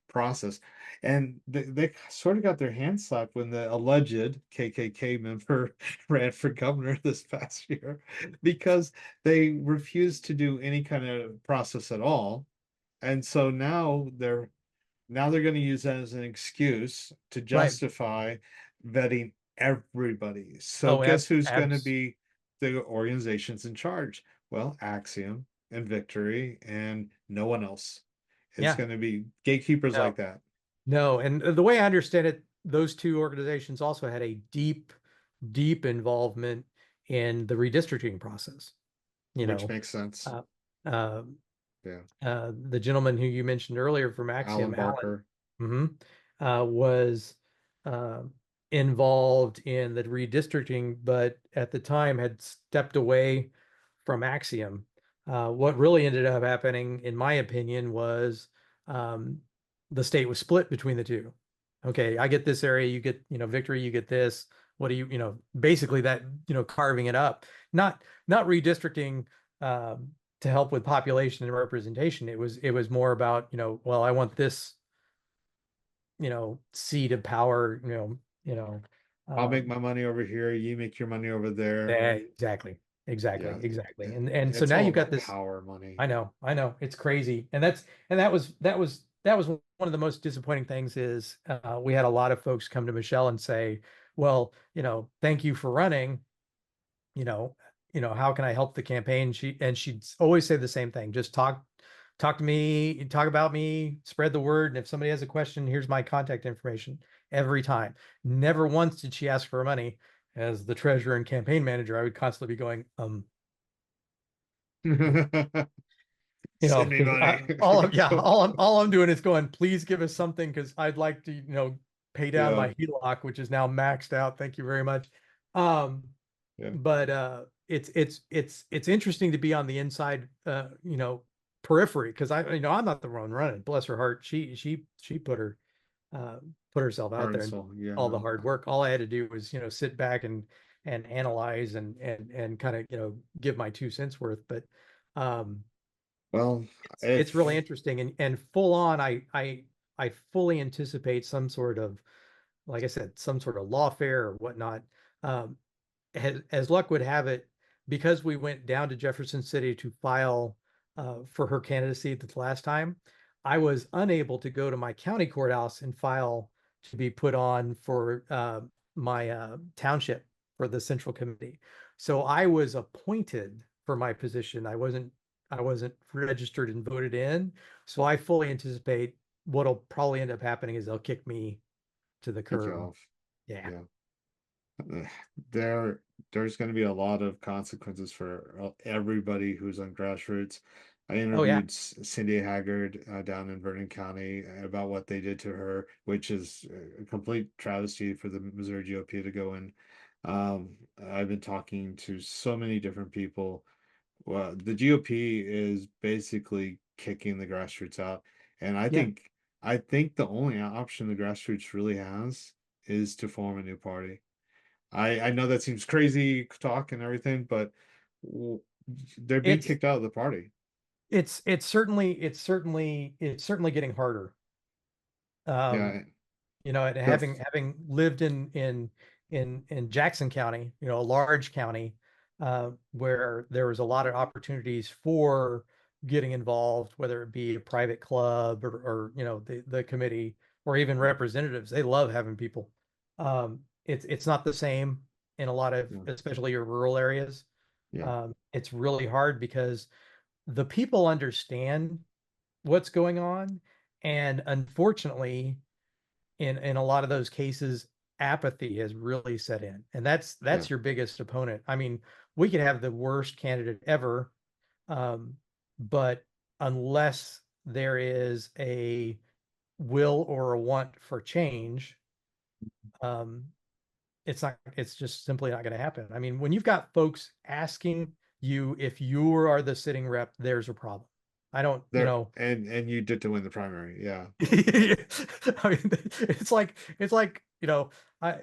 Speaker 1: process. And they sort of got their hands slapped when the alleged KKK member ran for governor this past year because they refused to do any kind of process at all. And so now they're going to use that as an excuse to
Speaker 2: Right.
Speaker 1: justify vetting everybody. So
Speaker 2: Oh,
Speaker 1: guess who's going to
Speaker 2: abs.
Speaker 1: be the organizations in charge? Well, Axiom and Victory and no one else. It's
Speaker 2: Yeah.
Speaker 1: going to be gatekeepers
Speaker 2: No,
Speaker 1: like that.
Speaker 2: no. And the way I understand it, those two organizations also had a deep involvement in the redistricting process. You
Speaker 1: Which
Speaker 2: know,
Speaker 1: makes sense.
Speaker 2: uh, uh,
Speaker 1: Yeah.
Speaker 2: the gentleman who you mentioned earlier from
Speaker 1: Alan
Speaker 2: Axiom, Alan,
Speaker 1: Barker.
Speaker 2: was uh, involved in the redistricting, but at the time had stepped away from Axiom. What really ended up happening, in my opinion, was um, the state was split between the two. Okay, I get this area, you get, Victory, you get this. What do basically that, carving it up, not redistricting to help with population and representation. It was more about, well, I want this, seat of power,
Speaker 1: I'll make
Speaker 2: um,
Speaker 1: my money over here. You make your money over there.
Speaker 2: yeah, exactly, exactly,
Speaker 1: Yeah.
Speaker 2: exactly. And so
Speaker 1: It's
Speaker 2: now
Speaker 1: all
Speaker 2: you've got
Speaker 1: about
Speaker 2: this.
Speaker 1: power, money.
Speaker 2: I know, it's crazy. And that was one of the most disappointing things is we had a lot of folks come to Michelle and say, well, thank you for running, you know, how can I help the campaign? She'd always say the same thing. Just talk to me, talk about me, spread the word. And if somebody has a question, here's my contact information every time. Never once did she ask for money. As the treasurer and campaign manager, I would constantly be going,
Speaker 1: Send me
Speaker 2: because
Speaker 1: money.
Speaker 2: all I'm doing is going, please give us something because I'd like to, pay down
Speaker 1: Yeah.
Speaker 2: my HELOC, which is now maxed out. Thank you very much. Um,
Speaker 1: Yeah.
Speaker 2: but it's interesting to be on the inside, periphery, because I'm not the one running. Bless her heart, she uh, put herself out
Speaker 1: Heart and
Speaker 2: there and did
Speaker 1: soul.
Speaker 2: all
Speaker 1: Yeah.
Speaker 2: the hard work. All I had to do was sit back and analyze and kind of give my 2 cents worth. But um,
Speaker 1: Well,
Speaker 2: it's really
Speaker 1: if
Speaker 2: interesting and full on. I fully anticipate some sort of, like I said, some sort of lawfare or whatnot. Um, as luck would have it, because we went down to Jefferson City to file for her candidacy the last time, I was unable to go to my county courthouse and file to be put on for my township for the central committee. So I was appointed for my position. I wasn't registered and voted in. So I fully anticipate what'll probably end up happening is they'll kick me to the
Speaker 1: kick you
Speaker 2: curb.
Speaker 1: off.
Speaker 2: Yeah.
Speaker 1: Yeah. Uh, there's going to be a lot of consequences for everybody who's on Grassroots. I
Speaker 2: Oh yeah.
Speaker 1: interviewed Cindy Haggard down in Vernon County about what they did to her, which is a complete travesty for the Missouri GOP to go in. I've been talking to so many different people. Well, the GOP is basically kicking the Grassroots out, and I
Speaker 2: Yeah.
Speaker 1: think I think the only option the Grassroots really has is to form a new party. I know that seems crazy talk and everything, but w- they're being
Speaker 2: It's
Speaker 1: kicked out of the party.
Speaker 2: it's certainly getting harder. Um,
Speaker 1: Yeah,
Speaker 2: and
Speaker 1: the
Speaker 2: having lived in Jackson County, a large county, where there was a lot of opportunities for getting involved, whether it be a private club or the committee or even representatives. They love having people. It's not the same in a lot of,
Speaker 1: yeah,
Speaker 2: especially your rural areas.
Speaker 1: yeah,
Speaker 2: It's really hard because the people understand what's going on, and unfortunately, in a lot of those cases, apathy has really set in, and that's
Speaker 1: yeah.
Speaker 2: that's your biggest opponent. I mean, we could have the worst candidate ever, um, but unless there is a will or a want for change, um, it's just simply not going to happen. I mean, when you've got folks asking you if you are the sitting rep, there's a problem. I don't,
Speaker 1: There and you did to win the primary. Yeah,
Speaker 2: I mean, it's like, I I,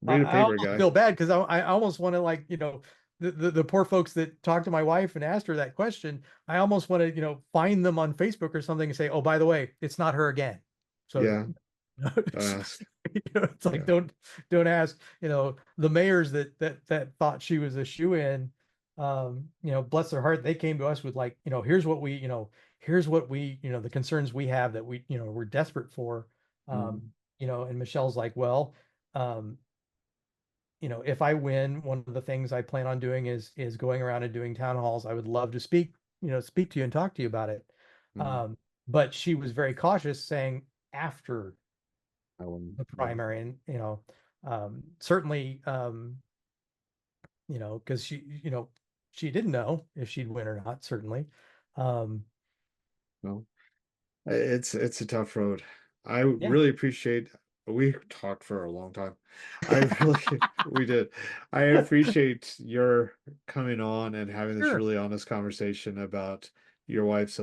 Speaker 1: read a
Speaker 2: I
Speaker 1: paper,
Speaker 2: almost
Speaker 1: guy.
Speaker 2: feel bad because I almost want to, like, the poor folks that talked to my wife and asked her that question. I almost want to, find them on Facebook or something and say, oh, by the way, it's not her again. So
Speaker 1: Yeah, don't
Speaker 2: it's,
Speaker 1: ask.
Speaker 2: it's like,
Speaker 1: Yeah,
Speaker 2: don't ask, the mayors that thought she was a shoe-in, bless their heart, they came to us with, like, here's what we, the concerns we have that we're desperate for. Um,
Speaker 1: mhm,
Speaker 2: and Michelle's like, well, um, if I win, one of the things I plan on doing is going around and doing town halls. I would love to speak to you and talk to you about it.
Speaker 1: mhm.
Speaker 2: Um, but she was very cautious, saying after
Speaker 1: I wouldn't,
Speaker 2: the
Speaker 1: yeah.
Speaker 2: primary, and certainly, because she didn't know if she'd win or not, certainly. um
Speaker 1: No, it's a tough road. I
Speaker 2: yeah,
Speaker 1: really appreciate, we talked for a long time. I really we did. I appreciate your coming on and having this
Speaker 2: sure.
Speaker 1: really honest conversation about your wife's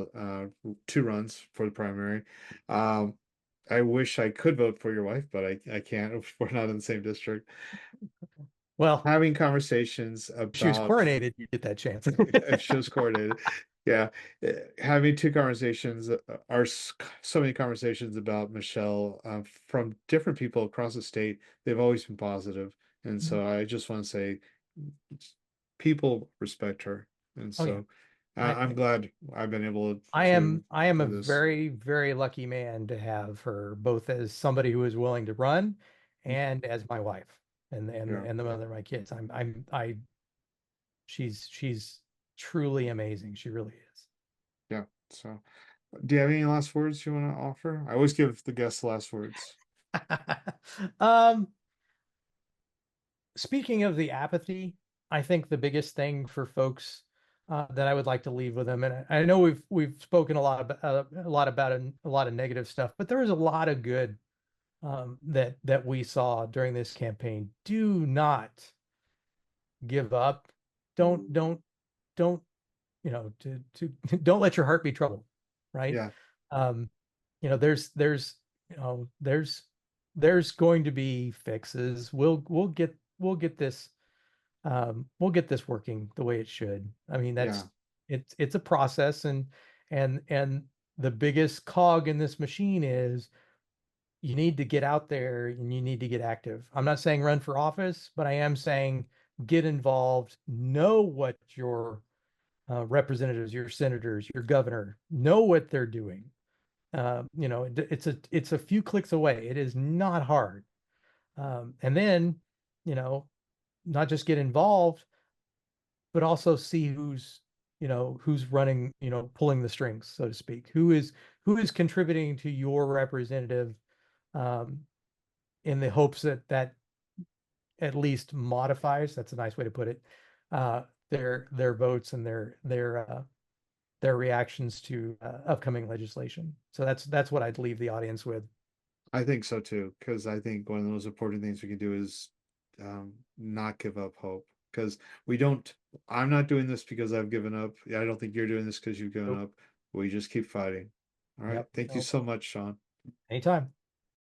Speaker 1: two runs for the primary. Um, I wish I could vote for your wife, but I can't. We're not in the same district.
Speaker 2: Well,
Speaker 1: Having conversations
Speaker 2: if she was
Speaker 1: about
Speaker 2: coronated, you get that chance.
Speaker 1: if she was coordinated. Yeah, having two conversations are so many conversations about Michelle from different people across the state. They've always been positive, and so I just want to say, people respect her, and
Speaker 2: Oh yeah.
Speaker 1: so
Speaker 2: I
Speaker 1: I'm glad I've been able
Speaker 2: I
Speaker 1: to
Speaker 2: am I am a
Speaker 1: do this.
Speaker 2: very, very lucky man to have her both as somebody who is willing to run and as my wife
Speaker 1: Yeah,
Speaker 2: and the mother of my kids. She's truly amazing. She really is.
Speaker 1: yeah. So, do you have any last words you want to offer? I always give the guests the last words.
Speaker 2: Um, Speaking of the apathy, I think the biggest thing for folks that I would like to leave with them, and I know we've spoken a lot about a lot of negative stuff, but there was a lot of good that we saw during this campaign. Do not give up. Don't to don't let your heart be troubled, right?
Speaker 1: Yeah,
Speaker 2: Um, you know there's going to be fixes. We'll get this working the way it should. I mean,
Speaker 1: yeah,
Speaker 2: it's a process, and the biggest cog in this machine is you need to get out there and you need to get active. I'm not saying run for office, but I am saying get involved, know what your representatives, your senators, your governor, know what they're doing. It's a few clicks away. It is not hard. And then, you know, not just get involved, but also see who's running, pulling the strings, so to speak. Who is contributing to your representative, um, in the hopes that at least modifies, that's a nice way to put it, their votes and their reactions to upcoming legislation. So that's what I'd leave the audience with.
Speaker 1: I think so too, because I think one of the most important things we can do is not give up hope. Because we don't, I'm not doing this because I've given up. Yeah, I don't think you're doing this because you've given
Speaker 2: Nope.
Speaker 1: up. We just keep fighting. All right.
Speaker 2: Yep.
Speaker 1: Thank you
Speaker 2: Nope.
Speaker 1: so much, Sean.
Speaker 2: Anytime.